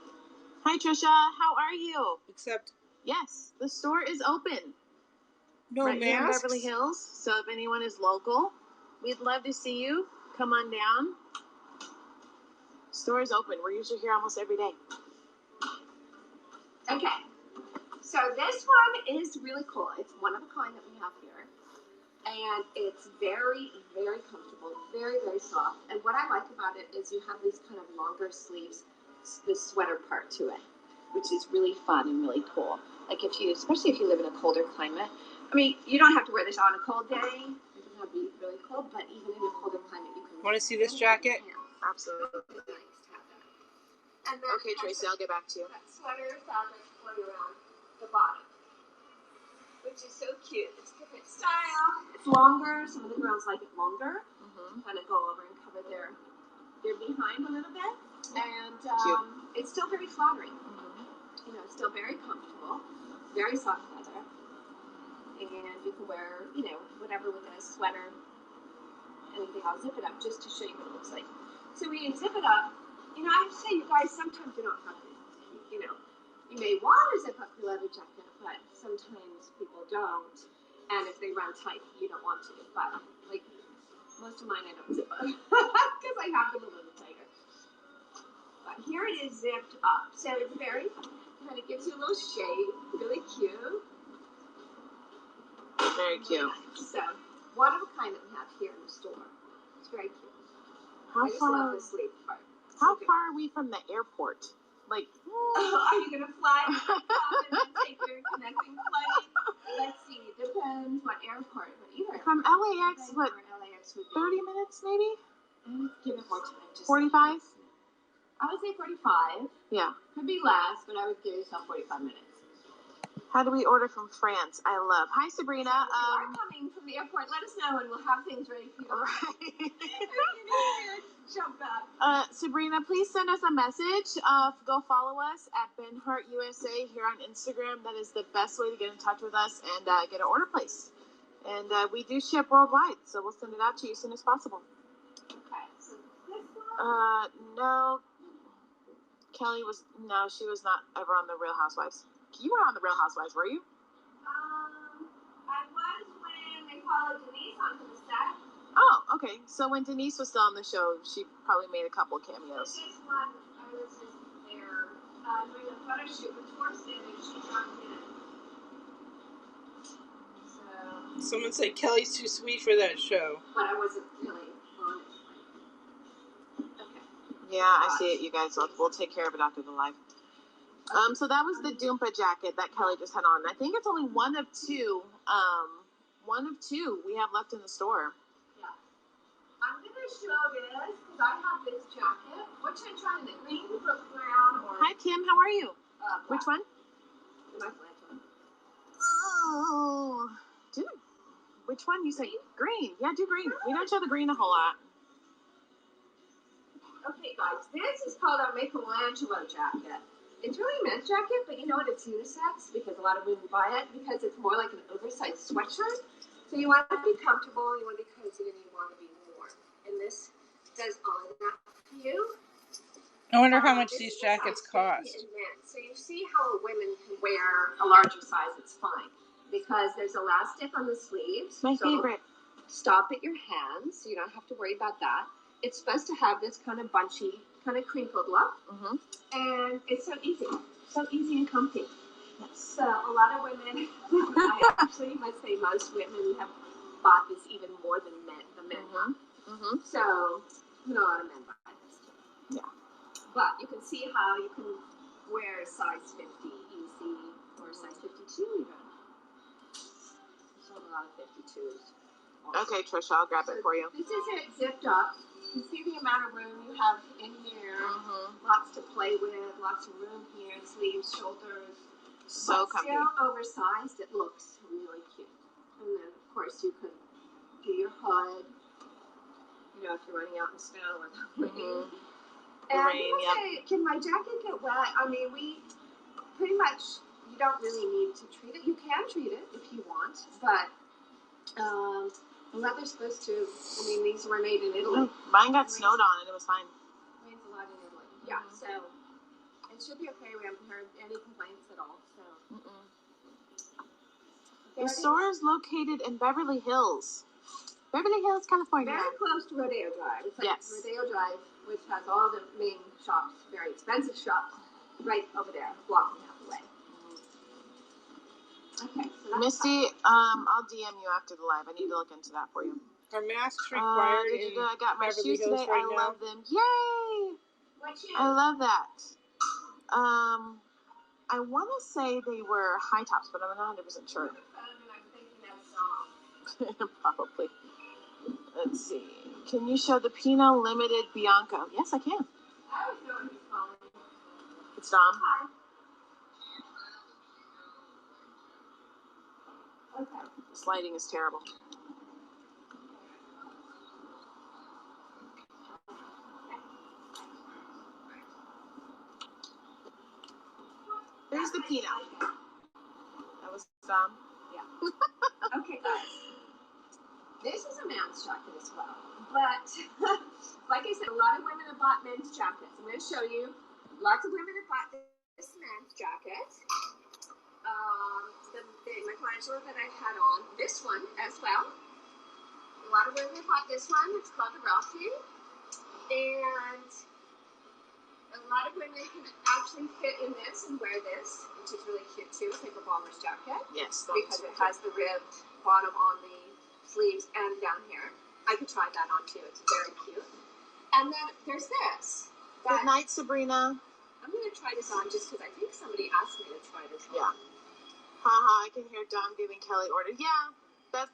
[SPEAKER 5] Hi, Trisha. How are you?
[SPEAKER 3] except
[SPEAKER 5] Yes, the store is open.
[SPEAKER 3] no
[SPEAKER 5] Right here in
[SPEAKER 3] masks.
[SPEAKER 5] Beverly Hills. So if anyone is local, we'd love to see you. Come on down. Store is open. We're usually here almost every day.
[SPEAKER 4] Okay, so this one is really cool. It's one of a kind that we have here. And it's very, very comfortable, very, very soft. And what I like about it is you have these kind of longer sleeves, this sweater part to it, which is really fun and really cool. Like especially if you live in a colder climate. I mean, you don't have to wear this on a cold day. It doesn't have to be really cold, but even in a colder climate, you can.
[SPEAKER 3] Want to see this jacket?
[SPEAKER 4] Yeah.
[SPEAKER 5] Absolutely.
[SPEAKER 4] It's nice to have that. And then
[SPEAKER 5] Okay, Tracy, I'll get back to you.
[SPEAKER 4] that sweater fabric floating around the bottom, which is so cute. It's different style. It's longer. Some of the girls like it longer. Kind of go over and cover their behind a little bit, and it's still very flattering. Still very comfortable, very soft leather, and you can wear whatever with a sweater, anything. I'll zip it up just to show you what it looks like. So when you zip it up, I have to say, you guys, sometimes you don't have to. You may want to zip up your leather jacket, but sometimes people don't. And if they run tight, you don't want to. But like most of mine, I don't zip up because I have them a little tighter. But here it is zipped up, so it's very kind of gives you a little shape, really cute.
[SPEAKER 5] Very cute.
[SPEAKER 4] So one of a kind that we have here in the store. It's very cute.
[SPEAKER 5] How
[SPEAKER 4] I just
[SPEAKER 5] far?
[SPEAKER 4] love the sleeve part.
[SPEAKER 5] How far are we from the airport? Like,
[SPEAKER 4] are you gonna fly and then take your connecting flight? Let's see. Depends what airport, but either
[SPEAKER 5] from LAX, what,
[SPEAKER 4] or LAX would be.
[SPEAKER 5] 30 minutes maybe?
[SPEAKER 4] Give it more time.
[SPEAKER 5] 45?
[SPEAKER 4] I would say 45.
[SPEAKER 5] Yeah.
[SPEAKER 4] Could be less, but I would give yourself 45 minutes.
[SPEAKER 5] How do we order from France? I love. Hi, Sabrina.
[SPEAKER 4] So if you are coming from the airport, let us know and we'll have things ready for you.
[SPEAKER 5] Right.
[SPEAKER 4] Jump back.
[SPEAKER 5] Sabrina, please send us a message. Go follow us at Ben Hart USA here on Instagram. That is the best way to get in touch with us and get an order placed. And we do ship worldwide, so we'll send it out to you as soon as possible.
[SPEAKER 4] Okay, so this one.
[SPEAKER 5] No. She was not ever on the Real Housewives. You were on the Real Housewives, were you?
[SPEAKER 4] I was when they followed Denise onto the set.
[SPEAKER 5] Oh, okay. So when Denise was still on the show, she probably made a couple of cameos.
[SPEAKER 4] This one, I was just there doing a photo shoot with Torsten and she jumped in. So.
[SPEAKER 3] Someone said Kelly's too sweet for that show.
[SPEAKER 4] But I wasn't really on it. Okay.
[SPEAKER 5] Yeah, I see it, you guys. We'll take care of it after the live. So that was the Doompa jacket that Kelly just had on. I think it's only one of two. One of two we have left in the store.
[SPEAKER 4] Yeah. I'm gonna show this because I have this jacket. What should I try? The green, the brown, or
[SPEAKER 5] Hi Kim, how are you?
[SPEAKER 4] black?
[SPEAKER 5] Which one?
[SPEAKER 4] My black one.
[SPEAKER 5] Oh, dude. Which one? You said green. Yeah, do green. We don't show the green a whole lot.
[SPEAKER 4] Okay, guys, this is called our Michelangelo jacket. It's really a men's jacket, but you know what? It's unisex because a lot of women buy it because it's more like an oversized sweatshirt. So you want to be comfortable, you want to be cozy, and you want to be warm. And this does all of that for you.
[SPEAKER 3] I wonder how much
[SPEAKER 4] This
[SPEAKER 3] these
[SPEAKER 4] is a
[SPEAKER 3] jackets
[SPEAKER 4] size 50
[SPEAKER 3] cost.
[SPEAKER 4] in men. So you see how a women can wear a larger size. It's fine because there's elastic on the sleeves.
[SPEAKER 5] My
[SPEAKER 4] so
[SPEAKER 5] favorite.
[SPEAKER 4] Stop at your hands, so you don't have to worry about that. It's supposed to have this kind of bunchy, kind of crinkled look,
[SPEAKER 5] Mm-hmm.
[SPEAKER 4] and it's so easy and comfy.
[SPEAKER 5] Yes.
[SPEAKER 4] So a lot of women, I actually must say most women have bought this even more than men. The men.
[SPEAKER 5] Mm-hmm. Mm-hmm.
[SPEAKER 4] So you know, a lot of men buy this too.
[SPEAKER 5] Yeah.
[SPEAKER 4] But you can see how you can wear a size 50 easy or a size 52 even. Sold a lot of 52s.
[SPEAKER 5] Okay, Trisha, I'll grab it for you.
[SPEAKER 4] This is it zipped up. You see the amount of room you have in here.
[SPEAKER 5] Mm-hmm.
[SPEAKER 4] Lots to play with, lots of room here, sleeves, shoulders.
[SPEAKER 5] So
[SPEAKER 4] but
[SPEAKER 5] comfy.
[SPEAKER 4] still oversized, it looks really cute. And then, of course, you could do your hood, you know, if you're running out in snow or the rain.
[SPEAKER 5] Mm-hmm.
[SPEAKER 4] And
[SPEAKER 5] Rain,
[SPEAKER 4] people
[SPEAKER 5] yep.
[SPEAKER 4] say, can my jacket get wet? I mean, we pretty much, you don't really need to treat it. You can treat it if you want, but the leather's supposed to, I mean, these were made in Italy.
[SPEAKER 5] Mine got snowed on and it was fine.
[SPEAKER 4] Rains a lot in Italy. Yeah, so it should be okay. We haven't heard any complaints at all. So
[SPEAKER 5] Mm-mm.
[SPEAKER 4] there
[SPEAKER 5] The
[SPEAKER 4] it is.
[SPEAKER 5] store is located in Beverly Hills. Beverly Hills, California.
[SPEAKER 4] Very close to Rodeo Drive. It's like
[SPEAKER 5] Yes.
[SPEAKER 4] Rodeo Drive, which has all the main shops, very expensive shops, right over there, a block and a half away. Okay, so that's
[SPEAKER 5] Misty, I'll DM you after the live. I need to look into that for you.
[SPEAKER 3] Are masks required in
[SPEAKER 5] I got my
[SPEAKER 3] Beverly
[SPEAKER 5] shoes
[SPEAKER 3] Hills
[SPEAKER 5] today.
[SPEAKER 3] right
[SPEAKER 5] I
[SPEAKER 3] now?
[SPEAKER 5] love them. Yay!
[SPEAKER 4] what you.
[SPEAKER 5] I love that. I want to say they were high tops, but I'm not 100% sure.
[SPEAKER 4] I'm thinking that song.
[SPEAKER 5] Probably. Let's see. Can you show the Pinot Limited Bianco? Yes, I can.
[SPEAKER 4] I always know what he's calling.
[SPEAKER 5] It's Dom.
[SPEAKER 4] Hi. Okay.
[SPEAKER 5] This lighting is terrible. There's the Pinot. That was Dom.
[SPEAKER 4] Okay, guys. This is a man's jacket as well. But, like I said, a lot of women have bought men's jackets. I'm going to show you. Lots of women have bought this men's jacket. The Michelangelo that I had on. This one as well. A lot of women have bought this one. It's called the Ralphie. And a lot of women can actually fit in this and wear this, which is really cute too. It's like a bomber's jacket.
[SPEAKER 5] Yes.
[SPEAKER 4] Because it has the ribbed bottom on the sleeves and down here. I could try that on too. It's very cute. And then there's this.
[SPEAKER 5] Good night, Sabrina.
[SPEAKER 4] I'm going to try this on just because I think somebody asked me to try this on.
[SPEAKER 5] Yeah. Haha, I can hear Dom giving Kelly orders. Yeah,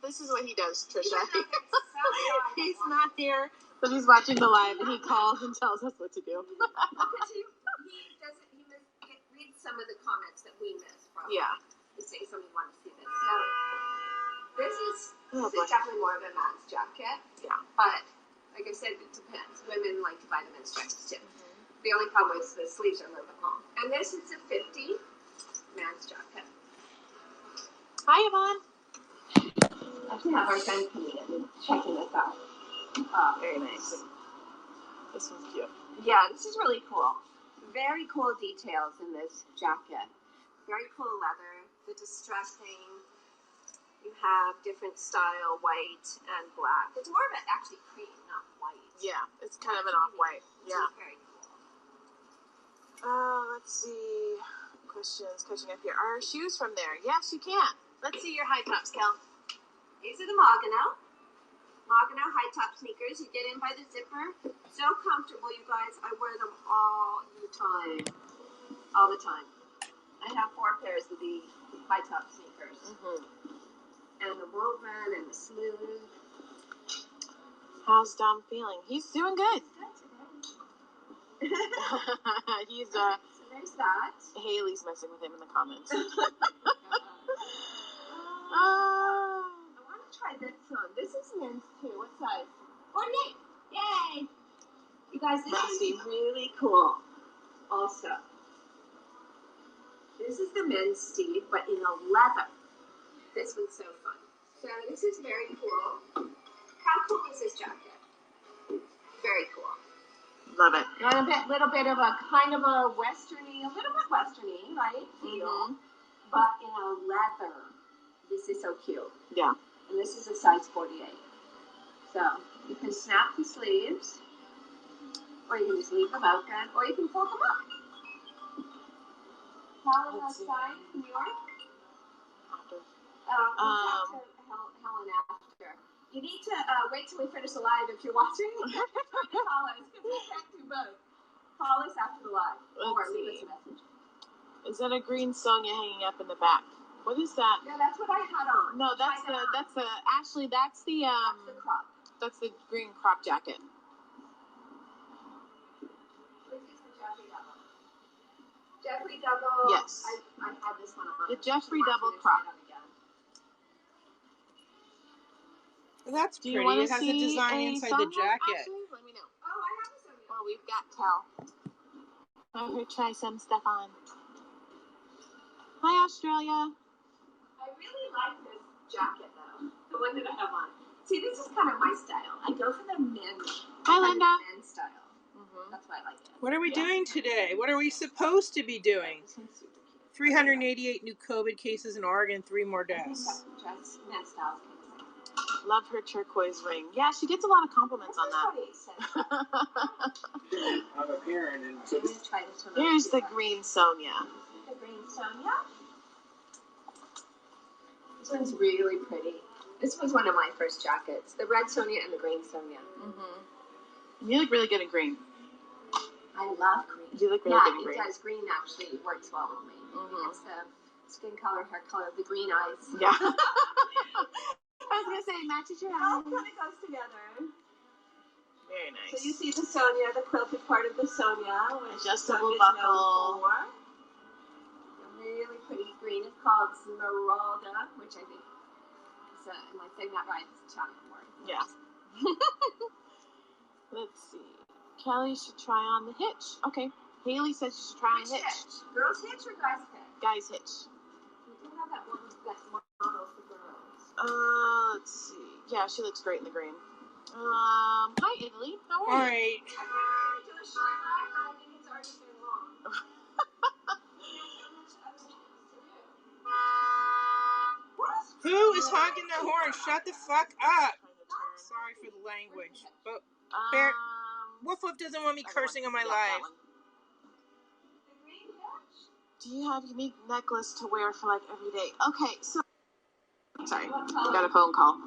[SPEAKER 5] this is what he does, Trisha. He's not here, but he's watching the live and he calls and tells us what to do.
[SPEAKER 4] Because he reads some of the comments that we missed from.
[SPEAKER 5] Yeah.
[SPEAKER 4] To say somebody wanted to see this. So this is
[SPEAKER 5] Oh,
[SPEAKER 4] this is definitely more of a man's jacket.
[SPEAKER 5] Yeah.
[SPEAKER 4] But like I said, it depends. Women like to buy the men's jackets too. The only problem is the sleeves are a little bit long. And this is a 50 man's jacket.
[SPEAKER 5] Hi, Yvonne.
[SPEAKER 4] I actually have our friend coming in and checking this out.
[SPEAKER 5] Very nice. This one's cute.
[SPEAKER 4] Yeah, this is really cool. Very cool details in this jacket. Very cool leather. The distressing. You have different style, white and black. It's more of an actually cream, not white.
[SPEAKER 5] Yeah, it's kind of an off-white. Yeah.
[SPEAKER 4] It's very cool.
[SPEAKER 5] Let's see. Questions catching up here. Are shoes from there? Yes, you can. Let's see your high tops, Kel.
[SPEAKER 4] These are the Magano high top sneakers. You get in by the zipper. So comfortable, you guys. I wear them all the time. All the time. I have 4 pairs of the high top sneakers.
[SPEAKER 5] Mm-hmm.
[SPEAKER 4] And the woven and the smooth.
[SPEAKER 5] How's Dom feeling? He's doing good.
[SPEAKER 4] Good today.
[SPEAKER 5] He's
[SPEAKER 4] So there's that.
[SPEAKER 5] Haley's messing with him in the comments.
[SPEAKER 4] I want to try this one. This is men's too. What size? 48. Yay! You guys, this
[SPEAKER 5] Nasty.
[SPEAKER 4] is really cool. Also, this is the men's Steve, but in a leather. This one's so fun. So this is very cool. How cool is this jacket? Very cool.
[SPEAKER 5] Love it.
[SPEAKER 4] Got a little bit of a kind of a westerny, a little bit westerny, right? Feel, but in a leather. This is so cute.
[SPEAKER 5] Yeah.
[SPEAKER 4] And this is a size 48. So you can snap the sleeves, or you can just leave them open, or you can pull them up. Helen
[SPEAKER 5] Let's see.
[SPEAKER 4] outside, New York.
[SPEAKER 5] After.
[SPEAKER 4] We'll talk to Helen after. You need to wait till we finish the live if you're watching. Call us, because we can't do both. Call us after the live, or
[SPEAKER 5] Let's
[SPEAKER 4] leave
[SPEAKER 5] see.
[SPEAKER 4] us a message.
[SPEAKER 5] Is that a green Sonia hanging up in the back? What is that?
[SPEAKER 4] No, that's what I had on.
[SPEAKER 5] No, that's
[SPEAKER 4] Try
[SPEAKER 5] the
[SPEAKER 4] that on.
[SPEAKER 5] Ashley, that's the
[SPEAKER 4] That's the crop.
[SPEAKER 5] that's the green crop jacket.
[SPEAKER 4] This is the Jeffrey Double. Jeffrey Double.
[SPEAKER 5] Yes.
[SPEAKER 4] I had this one on.
[SPEAKER 5] The Jeffrey
[SPEAKER 4] Watch
[SPEAKER 5] Double
[SPEAKER 4] it
[SPEAKER 5] crop.
[SPEAKER 4] again.
[SPEAKER 3] That's
[SPEAKER 5] Do you
[SPEAKER 3] pretty.
[SPEAKER 5] want
[SPEAKER 3] It
[SPEAKER 5] to
[SPEAKER 3] has a
[SPEAKER 5] see
[SPEAKER 3] design
[SPEAKER 5] a
[SPEAKER 3] inside
[SPEAKER 5] Sonia,
[SPEAKER 3] the jacket.
[SPEAKER 5] Ashley? Let me know.
[SPEAKER 4] Oh, I have this on.
[SPEAKER 5] Well, we've got Kel. Let her try some stuff on. Hi, Australia.
[SPEAKER 4] I really like this jacket though. The one that I have on. See, this is kind of my style. I go for the men's.
[SPEAKER 5] Hi, Linda.
[SPEAKER 4] Men's style. That's why I like it.
[SPEAKER 3] What are we
[SPEAKER 5] Yeah.
[SPEAKER 3] doing today? What are we supposed to be doing?
[SPEAKER 4] This one's super cute.
[SPEAKER 3] 388 new COVID cases in Oregon, 3 more
[SPEAKER 4] I think
[SPEAKER 3] deaths.
[SPEAKER 4] that's men's style.
[SPEAKER 5] Love her turquoise ring. Yeah, she gets a lot of compliments on that.
[SPEAKER 1] I'm a parent, and
[SPEAKER 4] So I'm gonna try this one.
[SPEAKER 5] Here's the green Sonia.
[SPEAKER 4] The green Sonia. This one's really pretty. This was one of my first jackets. The red Sonia and the green Sonia.
[SPEAKER 5] You look really good in green.
[SPEAKER 4] I love green.
[SPEAKER 5] You look really
[SPEAKER 4] Yeah,
[SPEAKER 5] good in
[SPEAKER 4] it
[SPEAKER 5] green.
[SPEAKER 4] does. Green actually works well with me.
[SPEAKER 5] Mhm.
[SPEAKER 4] It's the skin color, hair color, the green eyes.
[SPEAKER 5] Yeah. I was gonna say matches your
[SPEAKER 4] It all
[SPEAKER 5] eyes.
[SPEAKER 4] kind of goes together.
[SPEAKER 5] Very nice.
[SPEAKER 4] So you see the Sonia, the quilted part of the Sonia, which
[SPEAKER 5] Adjustable
[SPEAKER 4] Sonia's
[SPEAKER 5] buckle.
[SPEAKER 4] known for. A really pretty green. It's called Smeralda, which I think is, am I saying that right? It's Italian word.
[SPEAKER 5] Yeah. Let's see. Kelly should try on the hitch. Okay. Haley says she should try on
[SPEAKER 4] Which
[SPEAKER 5] the hitch.
[SPEAKER 4] hitch? Girls hitch or guys hitch?
[SPEAKER 5] Guys hitch.
[SPEAKER 4] We do have that one that's model for girls.
[SPEAKER 5] Let's see. Yeah, she looks great in the green. Hi Italy. How
[SPEAKER 3] All
[SPEAKER 5] are you?
[SPEAKER 3] right.
[SPEAKER 4] I can't do a short live, but I think it's already been long.
[SPEAKER 3] Who is honking the horn? Shut the fuck up. Sorry for the language. But Bear- Woof Woof doesn't want me cursing on my live.
[SPEAKER 5] Do you have a unique necklace to wear for like every day? Okay, so sorry, I got a phone call.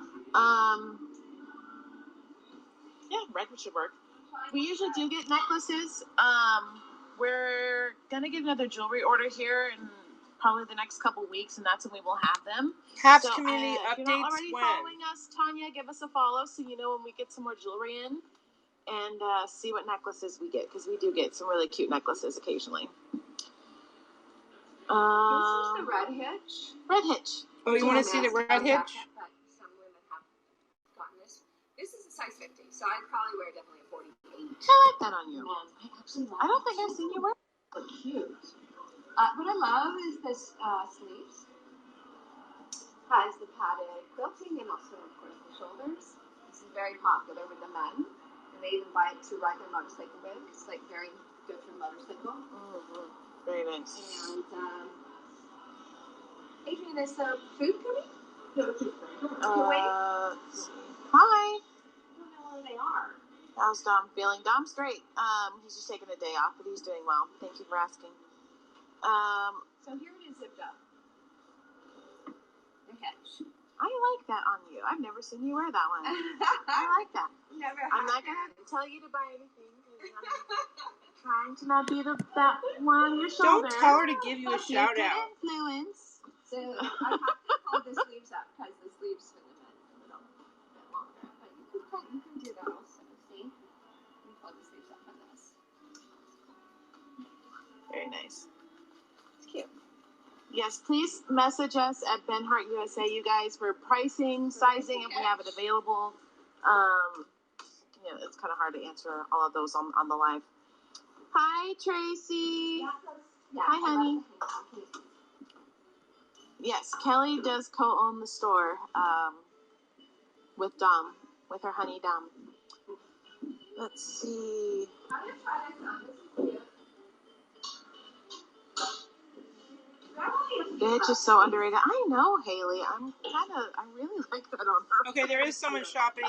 [SPEAKER 5] Yeah, red should work. We usually do get necklaces. We're gonna get another jewelry order here in probably the next couple weeks, and that's when we will have them.
[SPEAKER 3] Haps
[SPEAKER 5] So,
[SPEAKER 3] community
[SPEAKER 5] if you're not
[SPEAKER 3] updates
[SPEAKER 5] already
[SPEAKER 3] when?
[SPEAKER 5] following us, Tanya, give us a follow so you know when we get some more jewelry in, and see what necklaces we get, because we do get some really cute necklaces occasionally.
[SPEAKER 4] This is the red hitch.
[SPEAKER 5] Red hitch.
[SPEAKER 3] Oh, you want to see the red hitch?
[SPEAKER 4] But some women have gotten this. This is a size 50, so I'd probably wear definitely a 48.
[SPEAKER 5] I like that on you.
[SPEAKER 4] I
[SPEAKER 5] I don't think I've seen you wear.
[SPEAKER 4] But cute. What I love is this sleeves. Has the padded quilting and also, of course, the shoulders. This is very popular with the men, and they even buy it to ride their motorcycle with. It's like very good for motorcycle.
[SPEAKER 5] Very nice.
[SPEAKER 4] And Adrian, is the food coming? No, it's
[SPEAKER 5] Let's see. Hi.
[SPEAKER 4] I don't know where they are.
[SPEAKER 5] How's Dom feeling? Dom's great. He's just taking a day off, but he's doing well. Thank you for asking.
[SPEAKER 4] So here it is zipped up. The hitch.
[SPEAKER 5] I like that on you. I've never seen you wear that one. I like that.
[SPEAKER 4] Never.
[SPEAKER 5] I'm not gonna tell you to buy anything. 'Cause Trying to not be that one on your shoulder.
[SPEAKER 3] Don't tell her to give you a
[SPEAKER 5] Be
[SPEAKER 3] shout
[SPEAKER 5] good
[SPEAKER 3] out.
[SPEAKER 5] influence.
[SPEAKER 4] So I have to pull the sleeves up because the sleeves for the men are a little bit longer. But you can do that also. See? You pull the sleeves up on this.
[SPEAKER 5] Very nice.
[SPEAKER 4] It's cute.
[SPEAKER 5] Yes, please message us at Benhart USA, you guys, for pricing, sizing, if we have it available. It's kind of hard to answer all of those on the live. Hi, Tracy.
[SPEAKER 4] Yeah,
[SPEAKER 5] Hi, honey. Yes, Kelly does co-own the store with Dom, with her honey Dom. Let's see.
[SPEAKER 4] I'm gonna try this on. This is cute.
[SPEAKER 5] Bitch is so underrated. I know, Haley. I really like that on her.
[SPEAKER 3] Okay, there is someone shopping,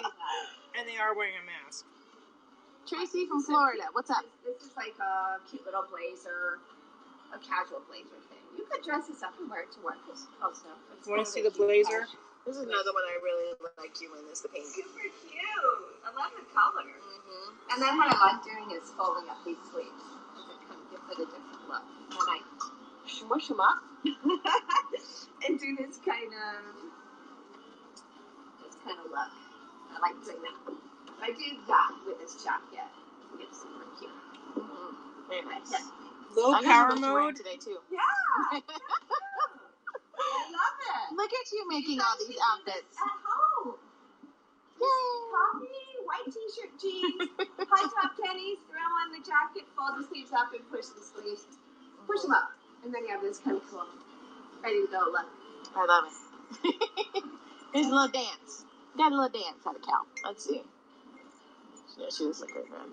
[SPEAKER 3] and they are wearing a mask.
[SPEAKER 5] Tracy from Florida. What's up?
[SPEAKER 4] This is like a cute little blazer, a casual blazer thing. You could dress this up and wear it to work also.
[SPEAKER 3] You want to see the blazer?
[SPEAKER 5] This is another one I really like you in, is the pink.
[SPEAKER 4] Super cute. I love the color.
[SPEAKER 5] Mm-hmm.
[SPEAKER 4] And then what I like doing is folding up these sleeves. Because it kind of gives it a different look. And then I smush them up and do this kind of look. I like doing that. I do that with this jacket. It's super cute.
[SPEAKER 5] Mm-hmm. Very nice.
[SPEAKER 4] Yeah.
[SPEAKER 3] Low
[SPEAKER 5] I got
[SPEAKER 3] power
[SPEAKER 5] a bunch wearing
[SPEAKER 3] mode.
[SPEAKER 5] today too.
[SPEAKER 4] Yeah. I love it.
[SPEAKER 5] Look at you making all these outfits.
[SPEAKER 4] At home.
[SPEAKER 5] Yay!
[SPEAKER 4] Coffee, white t-shirt, jeans, high top tennies, throw on the jacket, fold the sleeves up, and push the sleeves. Push them up. And then you have this kind of cool, ready to go look.
[SPEAKER 5] I love it. Here's a little dance. Got a little dance out of Cal. Let's see. Yeah, she was a great friend.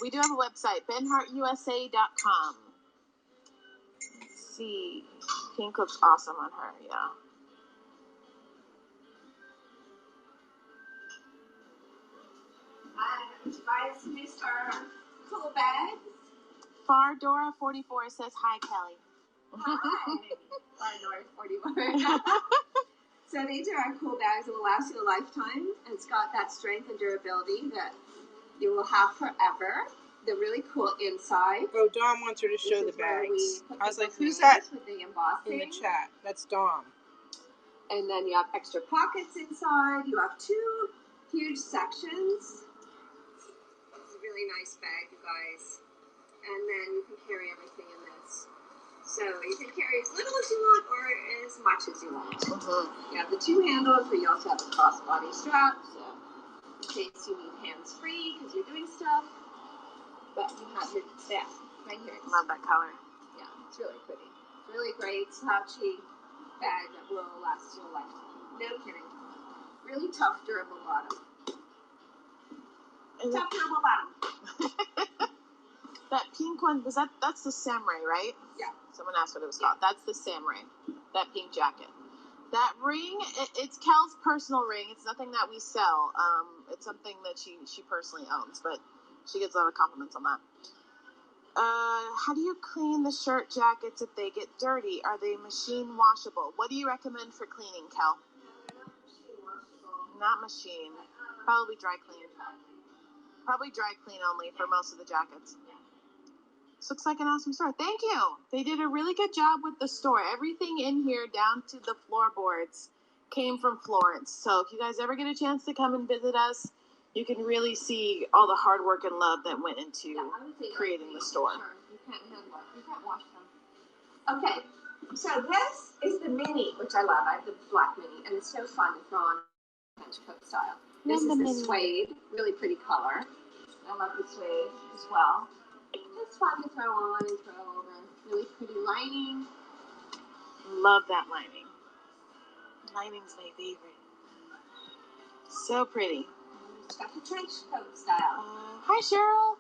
[SPEAKER 5] We do have a website, benhartusa.com. Let's see. Pink looks awesome on her, yeah.
[SPEAKER 4] Tobias missed our cool bags.
[SPEAKER 5] Fardora44 says, hi, Kelly.
[SPEAKER 4] Hi. Fardora41. So these are our cool bags that will last you a lifetime. And it's got that strength and durability that you will have forever. They're really cool inside.
[SPEAKER 3] Oh, Dom wants her to show
[SPEAKER 4] This
[SPEAKER 3] the
[SPEAKER 4] is where we
[SPEAKER 3] bags.
[SPEAKER 4] put
[SPEAKER 3] I was like,
[SPEAKER 4] people's
[SPEAKER 3] who's that
[SPEAKER 4] names with the embossing.
[SPEAKER 3] in the chat? That's Dom.
[SPEAKER 4] And then you have extra pockets inside. You have two huge sections. It's a really nice bag, you guys. And then you can carry everything in this. So you can carry as little as you want or as much as you want.
[SPEAKER 5] Mm-hmm.
[SPEAKER 4] You have the two handles, but you also have a crossbody strap. So in case you need hands-free because you're doing stuff. But you have your back right here.
[SPEAKER 5] Love that color.
[SPEAKER 4] Yeah, it's really pretty. It's really great, slouchy bag that will last you a lifetime. No kidding. Really tough, durable bottom. Tough, durable bottom.
[SPEAKER 5] That pink one, that's the samurai, right?
[SPEAKER 4] Yeah.
[SPEAKER 5] Someone asked what it was called. That's the samurai, that pink jacket. That ring, it's Kel's personal ring. It's nothing that we sell. It's something that she personally owns, but she gets a lot of compliments on that. How do you clean the shirt jackets if they get dirty? Are they machine washable? What do you recommend for cleaning, Kel? Not machine. Probably dry clean. Probably dry clean only for most of the jackets. This looks like an awesome store. Thank you. They did a really good job with the store. Everything in here, down to the floorboards, came from Florence. So if you guys ever get a chance to come and visit us, you can really see all the hard work and love that went into creating the store.
[SPEAKER 4] You can't handle it. You can't wash them. Okay, so this is the mini, which I love. I have the black mini, and it's so fun to throw on trench coat style. This is the suede, really pretty color. I love the suede as well. It's fun to throw on and throw over. Really pretty lining.
[SPEAKER 5] Love that lining. Lining's my favorite. So pretty.
[SPEAKER 4] It's got the trench coat style.
[SPEAKER 5] Hi, Cheryl.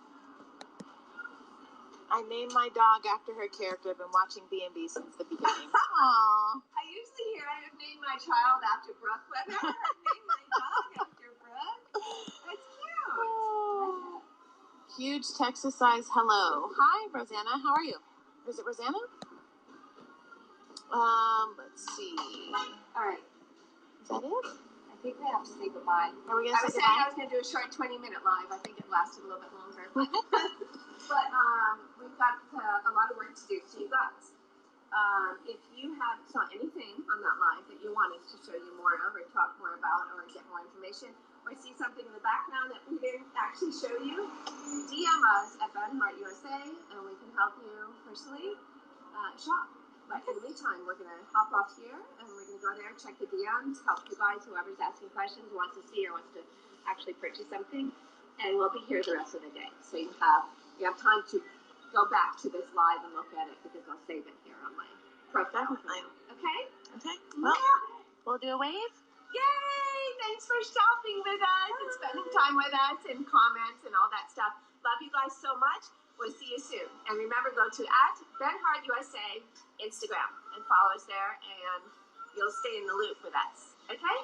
[SPEAKER 5] I named my dog after her character. I've been watching B&B since the beginning. Aww.
[SPEAKER 4] I usually hear I have named my child after Brooke, but I've never named my dog after Brooke. That's cute.
[SPEAKER 5] Oh. Huge Texas size hello. Hi, Rosanna. How are you? Is it Rosanna? Let's see.
[SPEAKER 4] All right.
[SPEAKER 5] Is that it?
[SPEAKER 4] I think we have to say goodbye.
[SPEAKER 5] Are we
[SPEAKER 4] I
[SPEAKER 5] gonna
[SPEAKER 4] was
[SPEAKER 5] say
[SPEAKER 4] saying I
[SPEAKER 5] goodbye?
[SPEAKER 4] was going to do a short 20-minute live. I think it lasted a little bit longer. But we've got a lot of work to do. So you guys, if you saw anything on that live that you want us to show you more of, or talk more about, or get more information, or see something in the background that we didn't actually show you, DM us at Ben Hart USA, and we can help you personally shop. But in the meantime, we're going to hop off here, and we're going to go there, check the DMs, help you guys, whoever's asking questions, wants to see or wants to actually purchase something, and we'll be here the rest of the day. So you have time to go back to this live and look at it, because I'll save it here on my profile.
[SPEAKER 5] Definitely.
[SPEAKER 4] Okay?
[SPEAKER 5] Okay. Well, we'll do a wave.
[SPEAKER 4] Yay! Thanks for shopping with us and spending time with us and comments and all that stuff. Love you guys so much. We'll see you soon. And remember, go to @BenHartUSA Instagram and follow us there, and you'll stay in the loop with us. Okay?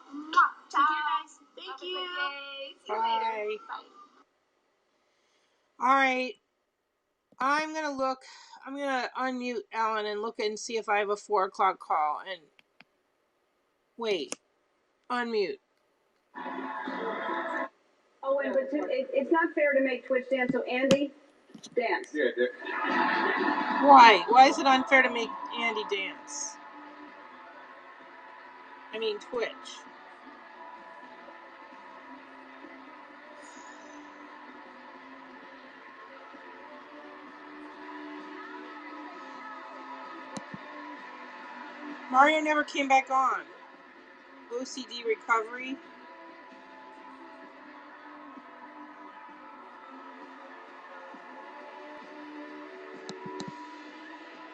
[SPEAKER 4] Mwah. Ciao.
[SPEAKER 5] Take care, guys. Thank
[SPEAKER 4] Have a
[SPEAKER 5] you.
[SPEAKER 4] good day. See you
[SPEAKER 3] Bye.
[SPEAKER 4] later. Bye.
[SPEAKER 3] All right. I'm gonna unmute Ellen and look and see if I have a 4 o'clock call. And wait, unmute.
[SPEAKER 6] Oh, and but it's not fair to make Twitch dance. So Andy, dance.
[SPEAKER 7] Yeah,
[SPEAKER 3] Why? Why is it unfair to make Andy dance? I mean Twitch. Mario never came back on. OCD recovery.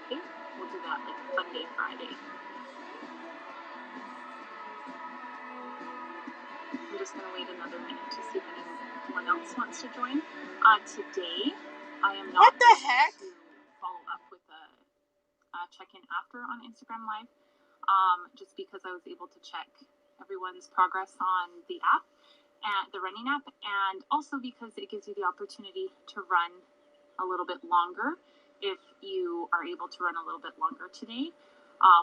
[SPEAKER 2] We'll do that like a Fun Day Friday. I'm just gonna wait another minute to see if anyone else wants to join. Today, I am not
[SPEAKER 3] What the
[SPEAKER 2] going
[SPEAKER 3] heck?
[SPEAKER 2] to follow up with a check-in after on Instagram Live, just because I was able to check everyone's progress on the app, and the running app, and also because it gives you the opportunity to run a little bit longer if you are able to run a little bit longer today,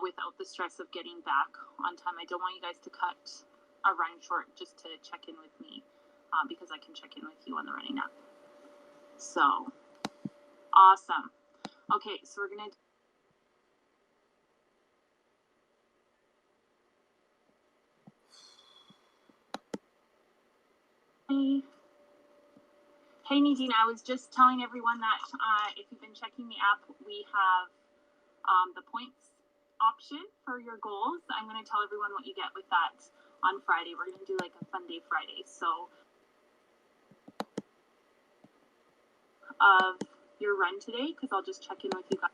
[SPEAKER 2] without the stress of getting back on time. I don't want you guys to cut a run short just to check in with me, because I can check in with you on the running app. So awesome. Okay, so we're gonna Hey Nadine, I was just telling everyone that if you've been checking the app, we have the points option for your goals. I'm going to tell everyone what you get with that on Friday. We're going to do like a Fun Day Friday. So of your run today, because I'll just check in with you guys.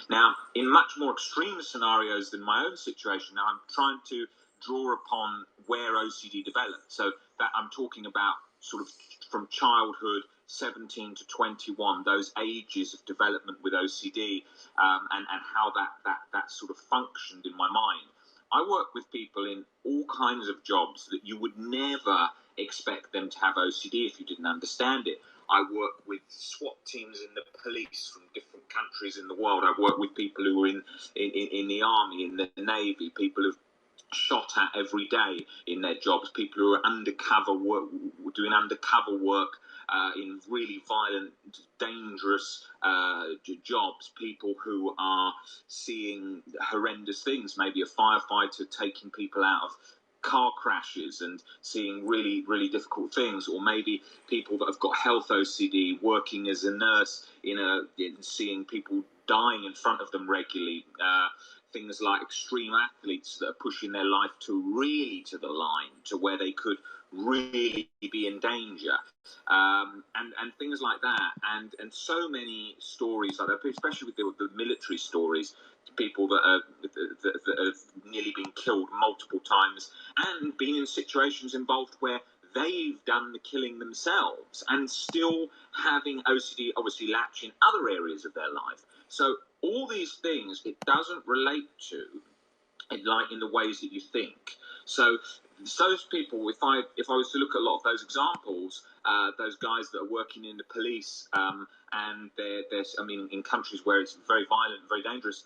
[SPEAKER 7] Now, in much more extreme scenarios than my own situation, now I'm trying to draw upon where OCD developed. So that I'm talking about sort of from childhood, 17 to 21, those ages of development with OCD, and how that sort of functioned in my mind. I work with people in all kinds of jobs that you would never expect them to have OCD if you didn't understand it. I work with SWAT teams in the police from different countries in the world. I work with people who are in the army, in the navy, people who've shot at every day in their jobs, people who are undercover work, doing undercover work in really violent, dangerous jobs, people who are seeing horrendous things, maybe a firefighter taking people out of car crashes and seeing really, really difficult things, or maybe people that have got health OCD working as a nurse in seeing people dying in front of them regularly, things like extreme athletes that are pushing their life to the line, to where they could really be in danger, and things like that, and so many stories like that, especially with the military stories, people that have nearly been killed multiple times and been in situations involved where they've done the killing themselves and still having OCD obviously latch in other areas of their life. So all these things, it doesn't relate to in the ways that you think. So those people, if I was to look at a lot of those examples, those guys that are working in the police, and there's, I mean, in countries where it's very violent, very dangerous.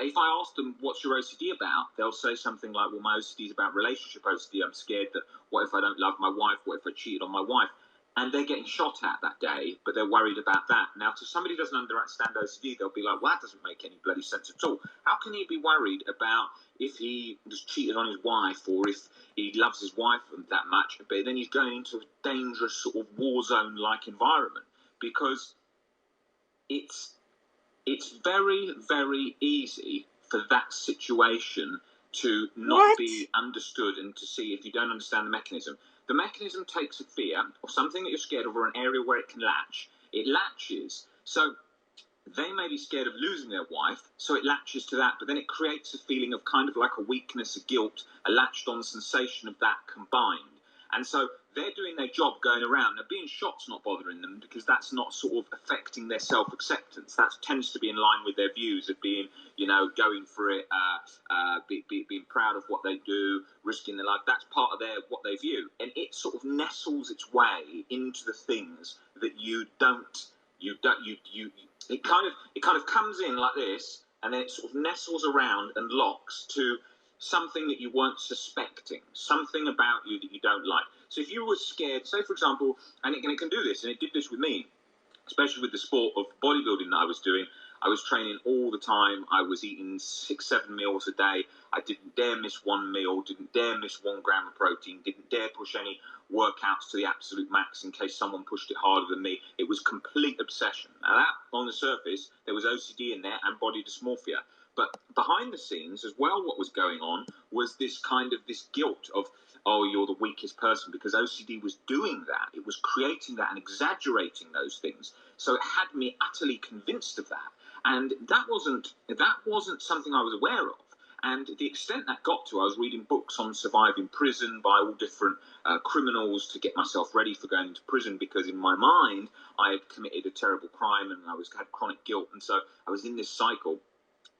[SPEAKER 7] If I ask them, what's your OCD about? They'll say something like, well, my OCD is about relationship OCD. I'm scared that what if I don't love my wife? What if I cheated on my wife? And they're getting shot at that day, but they're worried about that. Now, to somebody who doesn't understand OCD, they'll be like, well, that doesn't make any bloody sense at all. How can he be worried about if he was cheated on his wife or if he loves his wife that much, but then he's going into a dangerous sort of war zone-like environment? Because it's very, very easy for that situation to not be understood, and to see if you don't understand the mechanism. The mechanism takes a fear or something that you're scared of, or an area where it can latch. It latches. So they may be scared of losing their wife, so it latches to that, but then it creates a feeling of kind of like a weakness, a guilt, a latched on sensation of that combined. And so they're doing their job going around. Now, being shot's not bothering them because that's not sort of affecting their self-acceptance. That tends to be in line with their views of being, you know, going for it, being proud of what they do, risking their life. That's part of what they view. And it sort of nestles its way into the things that it kind of comes in like this, and then it sort of nestles around and locks to something that you weren't suspecting, something about you that you don't like. So if you were scared, say for example, and it can do this, and it did this with me, especially with the sport of bodybuilding that I was doing. I was training all the time. I was eating 6-7 meals a day. I didn't dare miss one meal, didn't dare miss 1 gram of protein, didn't dare push any workouts to the absolute max in case someone pushed it harder than me. It was complete obsession. Now that, on the surface, there was OCD in there and body dysmorphia. But behind the scenes as well, what was going on was this guilt of, oh, you're the weakest person, because OCD was doing that. It was creating that and exaggerating those things. So it had me utterly convinced of that. And that wasn't something I was aware of. And the extent that got to, I was reading books on surviving prison by all different criminals to get myself ready for going into prison, because in my mind, I had committed a terrible crime and I had chronic guilt. And so I was in this cycle.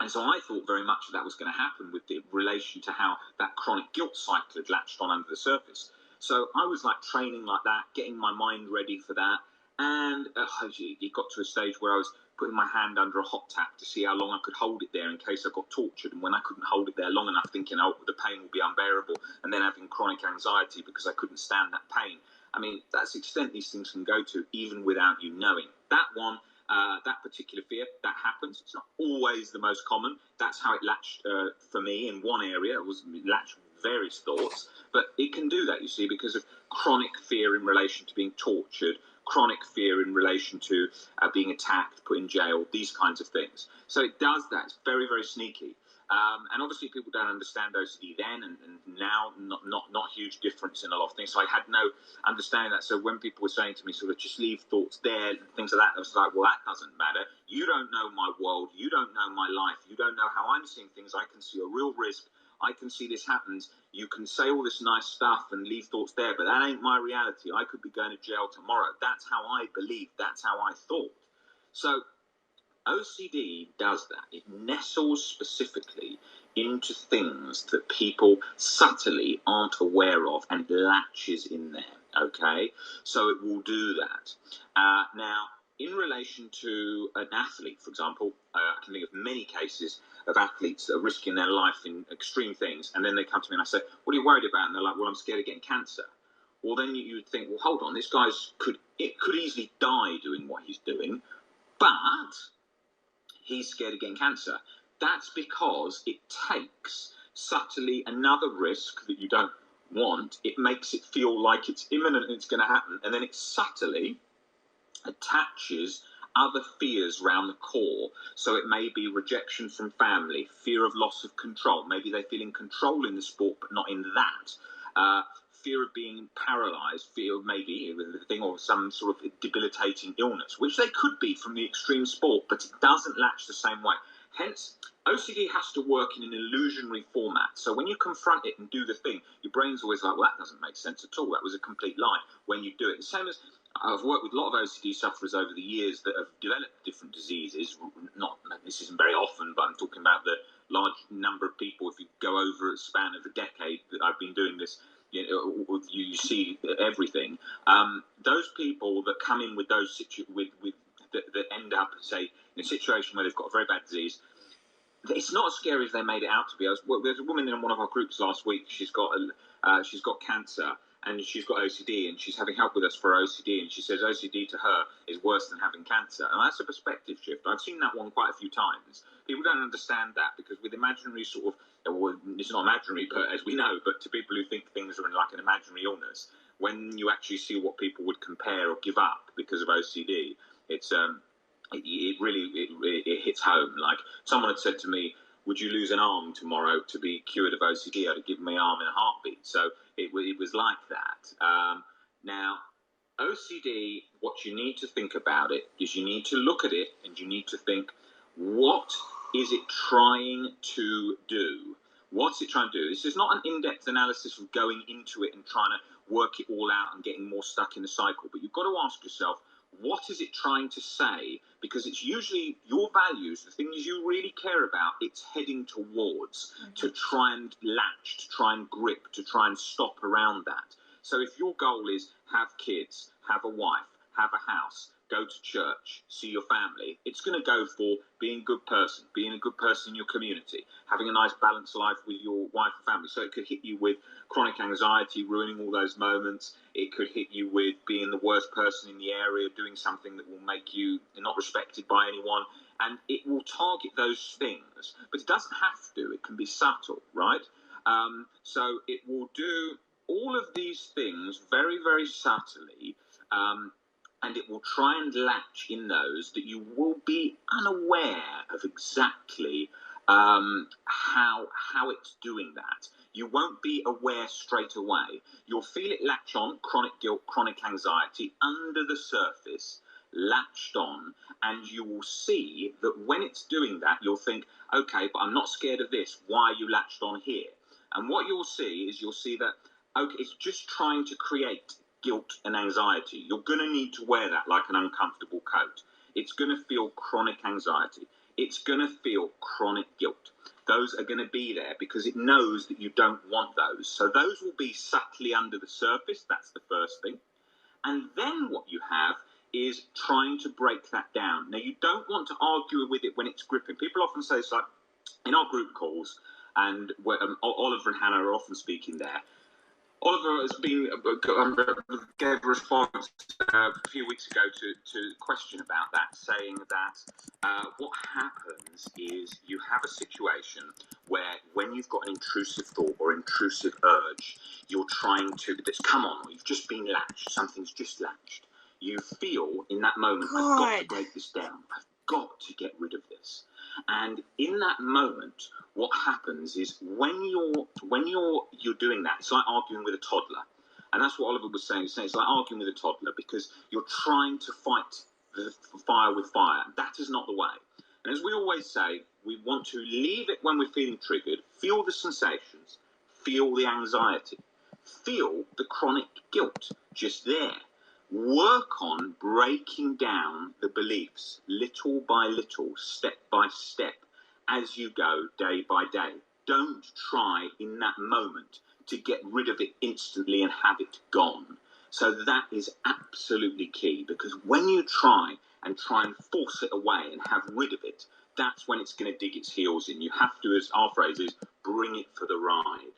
[SPEAKER 7] And so I thought very much that was going to happen with the relation to how that chronic guilt cycle had latched on under the surface. So I was like training like that, getting my mind ready for that. And it got to a stage where I was putting my hand under a hot tap to see how long I could hold it there in case I got tortured. And when I couldn't hold it there long enough, thinking, oh, the pain will be unbearable, and then having chronic anxiety because I couldn't stand that pain. I mean, that's the extent these things can go to, even without you knowing. That one, that particular fear, that happens. It's not always the most common. That's how it latched for me in one area. It latched various thoughts. But it can do that, you see, because of chronic fear in relation to being tortured, chronic fear in relation to being attacked, put in jail, these kinds of things. So it does that. It's very, very sneaky. And obviously people don't understand OCD then, and now not huge difference in a lot of things. So I had no understanding that. So when people were saying to me sort of just leave thoughts there and things like that, I was like, well, that doesn't matter. You don't know my world. You don't know my life. You don't know how I'm seeing things. I can see a real risk. I can see this happens. You can say all this nice stuff and leave thoughts there, but that ain't my reality. I could be going to jail tomorrow. That's how I believe. That's how I thought. So OCD does that. It nestles specifically into things that people subtly aren't aware of, and it latches in there, okay? So it will do that. Now, in relation to an athlete, for example, I can think of many cases of athletes that are risking their life in extreme things, and then they come to me and I say, what are you worried about? And they're like, well, I'm scared of getting cancer. Well, then you would think, well, hold on, this guy could easily die doing what he's doing, but he's scared of getting cancer. That's because it takes subtly another risk that you don't want. It makes it feel like it's imminent and it's going to happen, and then it subtly attaches other fears around the core. So it may be rejection from family, fear of loss of control. Maybe they feel in control in the sport, but not in that. Fear of being paralyzed, fear of maybe a thing or some sort of debilitating illness, which they could be from the extreme sport, but it doesn't latch the same way. Hence, OCD has to work in an illusionary format. So when you confront it and do the thing, your brain's always like, well, that doesn't make sense at all. That was a complete lie when you do it. The same as I've worked with a lot of OCD sufferers over the years that have developed different diseases. This isn't very often, but I'm talking about the large number of people. If you go over a span of a decade that I've been doing this, you see everything. Those people that come in with those that end up, say, in a situation where they've got a very bad disease, it's not as scary as they made it out to be. There's a woman in one of our groups last week. She's got cancer and she's got OCD, and she's having help with us for OCD. And she says OCD to her is worse than having cancer, and that's a perspective shift. I've seen that one quite a few times. People don't understand that, because with imaginary sort of, well, it's not imaginary, but as we know, but to people who think things are like an imaginary illness, when you actually see what people would compare or give up because of OCD, it really hits home. Like, someone had said to me, would you lose an arm tomorrow to be cured of OCD? I'd have given my arm in a heartbeat. So it was like that. Now, OCD, what you need to think about it is you need to look at it and you need to think, what is it trying to do? What's it trying to do? This is not an in-depth analysis of going into it and trying to work it all out and getting more stuck in the cycle. But you've got to ask yourself, what is it trying to say? Because it's usually your values, the things you really care about, it's heading towards, to try and latch, to try and grip, to try and stop around that. So if your goal is have kids, have a wife, have a house, go to church, see your family, it's going to go for being a good person in your community, having a nice balanced life with your wife and family. So it could hit you with chronic anxiety, ruining all those moments. It could hit you with being the worst person in the area, doing something that will make you not respected by anyone. And it will target those things, but it doesn't have to. It can be subtle, right? So it will do all of these things very, very subtly, and it will try and latch in those that you will be unaware of exactly how it's doing that. You won't be aware straight away. You'll feel it latch on, chronic guilt, chronic anxiety, under the surface, latched on, and you will see that when it's doing that, you'll think, okay, but I'm not scared of this. Why are you latched on here? And what you'll see is that, okay, it's just trying to create guilt and anxiety. You're going to need to wear that like an uncomfortable coat. It's going to feel chronic anxiety. It's going to feel chronic guilt. Those are going to be there because it knows that you don't want those. So those will be subtly under the surface. That's the first thing. And then what you have is trying to break that down. Now, you don't want to argue with it when it's gripping. People often say, it's like in our group calls, and Oliver and Hannah are often speaking there. Oliver has gave a response a few weeks ago to a question about that, saying that what happens is you have a situation where when you've got an intrusive thought or intrusive urge, you're trying to, that's come on, or you've just been latched, something's just latched. You feel in that moment, I've got to break this down. I've got to get rid of this. And in that moment, what happens is when you're doing that, it's like arguing with a toddler. And that's what Oliver was saying. It's like arguing with a toddler because you're trying to fight the fire with fire. That is not the way. And as we always say, we want to leave it when we're feeling triggered, feel the sensations, feel the anxiety, feel the chronic guilt just there. Work on breaking down the beliefs little by little, step by step, as you go day by day. Don't try in that moment to get rid of it instantly and have it gone. So that is absolutely key, because when you try and force it away and have rid of it, that's when it's going to dig its heels in. You have to, as our phrase is, bring it for the ride.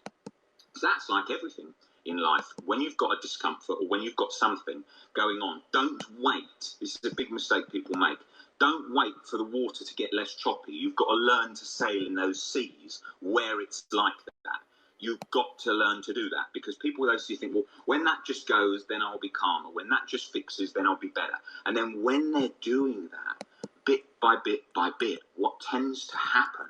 [SPEAKER 7] So that's like everything in life. When you've got a discomfort or when you've got something going on, don't wait. This is a big mistake people make. Don't wait for the water to get less choppy. You've got to learn to sail in those seas where it's like that. You've got to learn to do that, because people with OCD think, well, when that just goes, then I'll be calmer. When that just fixes, then I'll be better. And then when they're doing that, bit by bit by bit, what tends to happen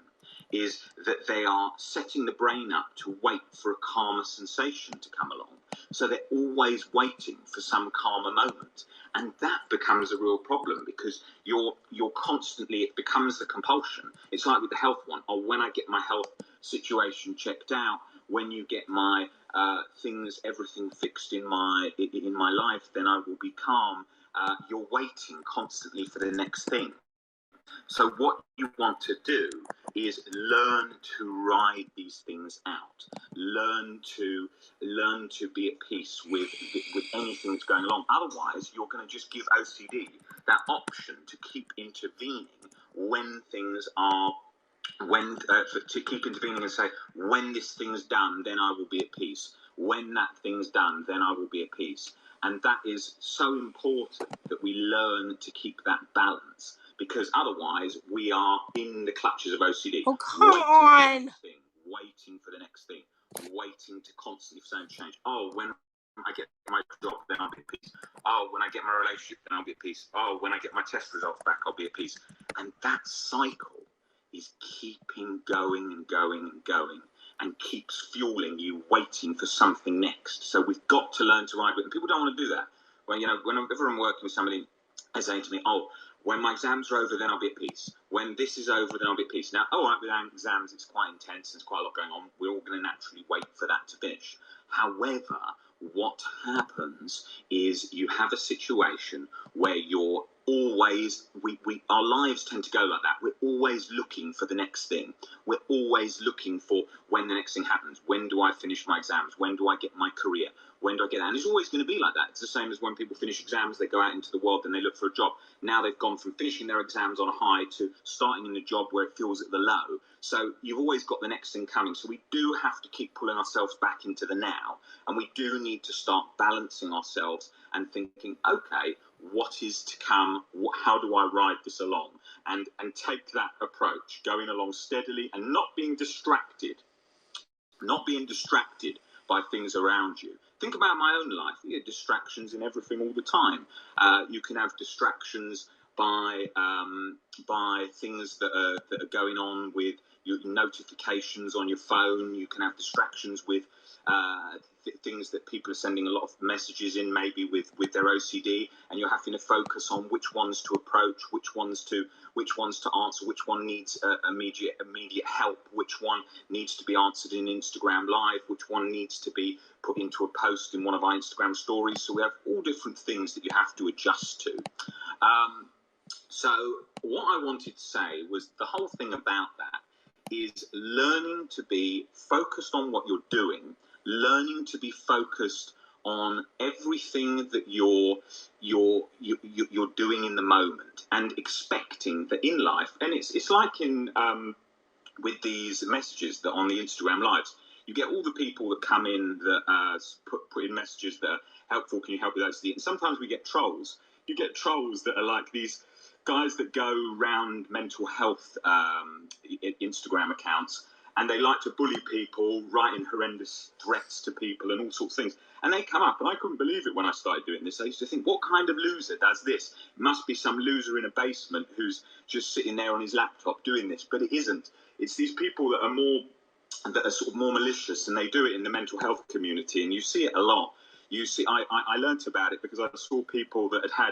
[SPEAKER 7] is that they are setting the brain up to wait for a calmer sensation to come along. So they're always waiting for some calmer moment. And that becomes a real problem, because you're constantly, it becomes the compulsion. It's like with the health one. Oh, when I get my health situation checked out, when you get my everything fixed in my life, then I will be calm. You're waiting constantly for the next thing. So what you want to do is learn to ride these things out. Learn to be at peace with anything that's going along. Otherwise, you're going to just give OCD that option to keep intervening when things are to keep intervening and say, when this thing's done, then I will be at peace. When that thing's done, then I will be at peace. And that is so important that we learn to keep that balance, because otherwise we are in the clutches of OCD.
[SPEAKER 3] Oh, come on!
[SPEAKER 7] Waiting for the next thing, waiting to constantly say change. Oh, when I get my job, then I'll be at peace. Oh, when I get my relationship, then I'll be at peace. Oh, when I get my test results back, I'll be at peace. And that cycle is keeping going and going and going, and keeps fueling you waiting for something next. So we've got to learn to ride with it. And people don't want to do that. Well, whenever I'm working with somebody, they're saying to me, oh, when my exams are over, then I'll be at peace. When this is over, then I'll be at peace. Now, with exams, it's quite intense. There's quite a lot going on. We're all going to naturally wait for that to finish. However, what happens is you have a situation where you're always, our lives tend to go like that. We're always looking for the next thing. We're always looking for when the next thing happens. When do I finish my exams? When do I get my career? When do I get that? And it's always going to be like that. It's the same as when people finish exams, they go out into the world and they look for a job. Now they've gone from finishing their exams on a high to starting in a job where it feels at the low. So you've always got the next thing coming. So we do have to keep pulling ourselves back into the now. And we do need to start balancing ourselves and thinking, okay, what is to come? How do I ride this along? And take that approach, going along steadily and not being distracted by things around you. Think about my own life. You get distractions in everything all the time. You can have distractions by things that are going on with your notifications on your phone. You can have distractions with things that people are sending a lot of messages in, maybe with their OCD, and you're having to focus on which ones to approach, which ones to answer, which one needs immediate help, which one needs to be answered in Instagram Live, which one needs to be put into a post in one of our Instagram stories. So we have all different things that you have to adjust to. So what I wanted to say was the whole thing about that is learning to be focused on what you're doing, learning to be focused on everything that you're doing in the moment, and expecting that in life, and it's like in with these messages that on the Instagram Lives, you get all the people that come in that put in messages that are helpful. Can you help with OCD? And sometimes we get trolls. You get trolls that are like these guys that go round mental health Instagram accounts, and they like to bully people, writing horrendous threats to people and all sorts of things. And they come up, and I couldn't believe it when I started doing this. I used to think, what kind of loser does this? It must be some loser in a basement who's just sitting there on his laptop doing this. But it isn't. It's these people that are sort of more malicious, and they do it in the mental health community, and you see it a lot. I learnt about it because I saw people that had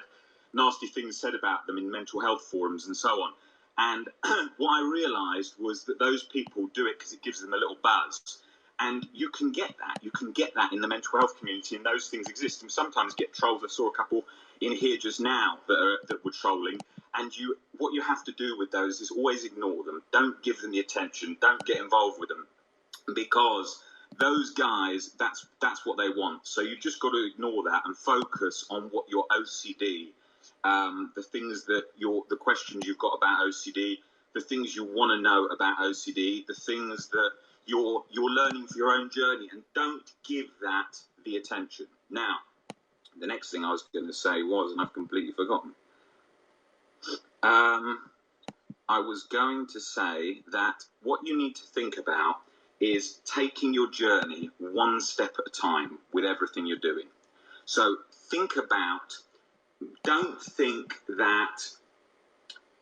[SPEAKER 7] nasty things said about them in mental health forums and so on. And what I realised was that those people do it because it gives them a little buzz. And you can get that. You can get that in the mental health community, and those things exist. And sometimes get trolls. I saw a couple in here just now that were trolling. And what you have to do with those is always ignore them. Don't give them the attention. Don't get involved with them, because those guys, that's what they want. So you've just got to ignore that and focus on what your OCD, the things that the questions you've got about OCD, the things you want to know about OCD, the things that you're learning for your own journey, and don't give that the attention. Now, the next thing I was going to say was, and I've completely forgotten. I was going to say that what you need to think about is taking your journey one step at a time with everything you're doing. So don't think that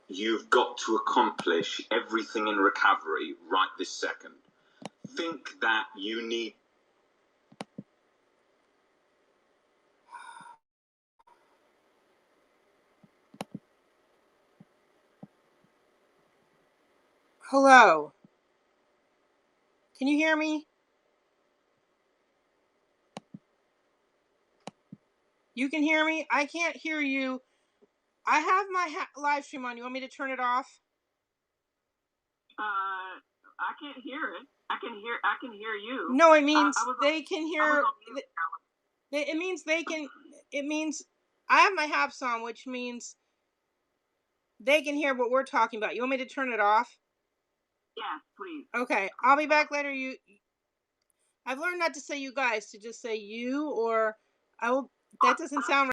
[SPEAKER 7] you've got to accomplish everything in recovery right this second. Think that you need.
[SPEAKER 3] Hello. Can you hear me? You can hear me? I can't hear you. I have my live stream on. You want me to turn it off?
[SPEAKER 8] I can't hear it. I can hear you.
[SPEAKER 3] No, it means
[SPEAKER 8] I was
[SPEAKER 3] they
[SPEAKER 8] on-
[SPEAKER 3] can
[SPEAKER 8] I
[SPEAKER 3] hear.
[SPEAKER 8] was on mute, Alex.
[SPEAKER 3] It means they can. It means I have my hats on, which means they can hear what we're talking about. You want me to turn it off?
[SPEAKER 8] Yes, please.
[SPEAKER 3] Okay, I'll be back later. I've learned not to say you guys, to just say you, or I will. That doesn't sound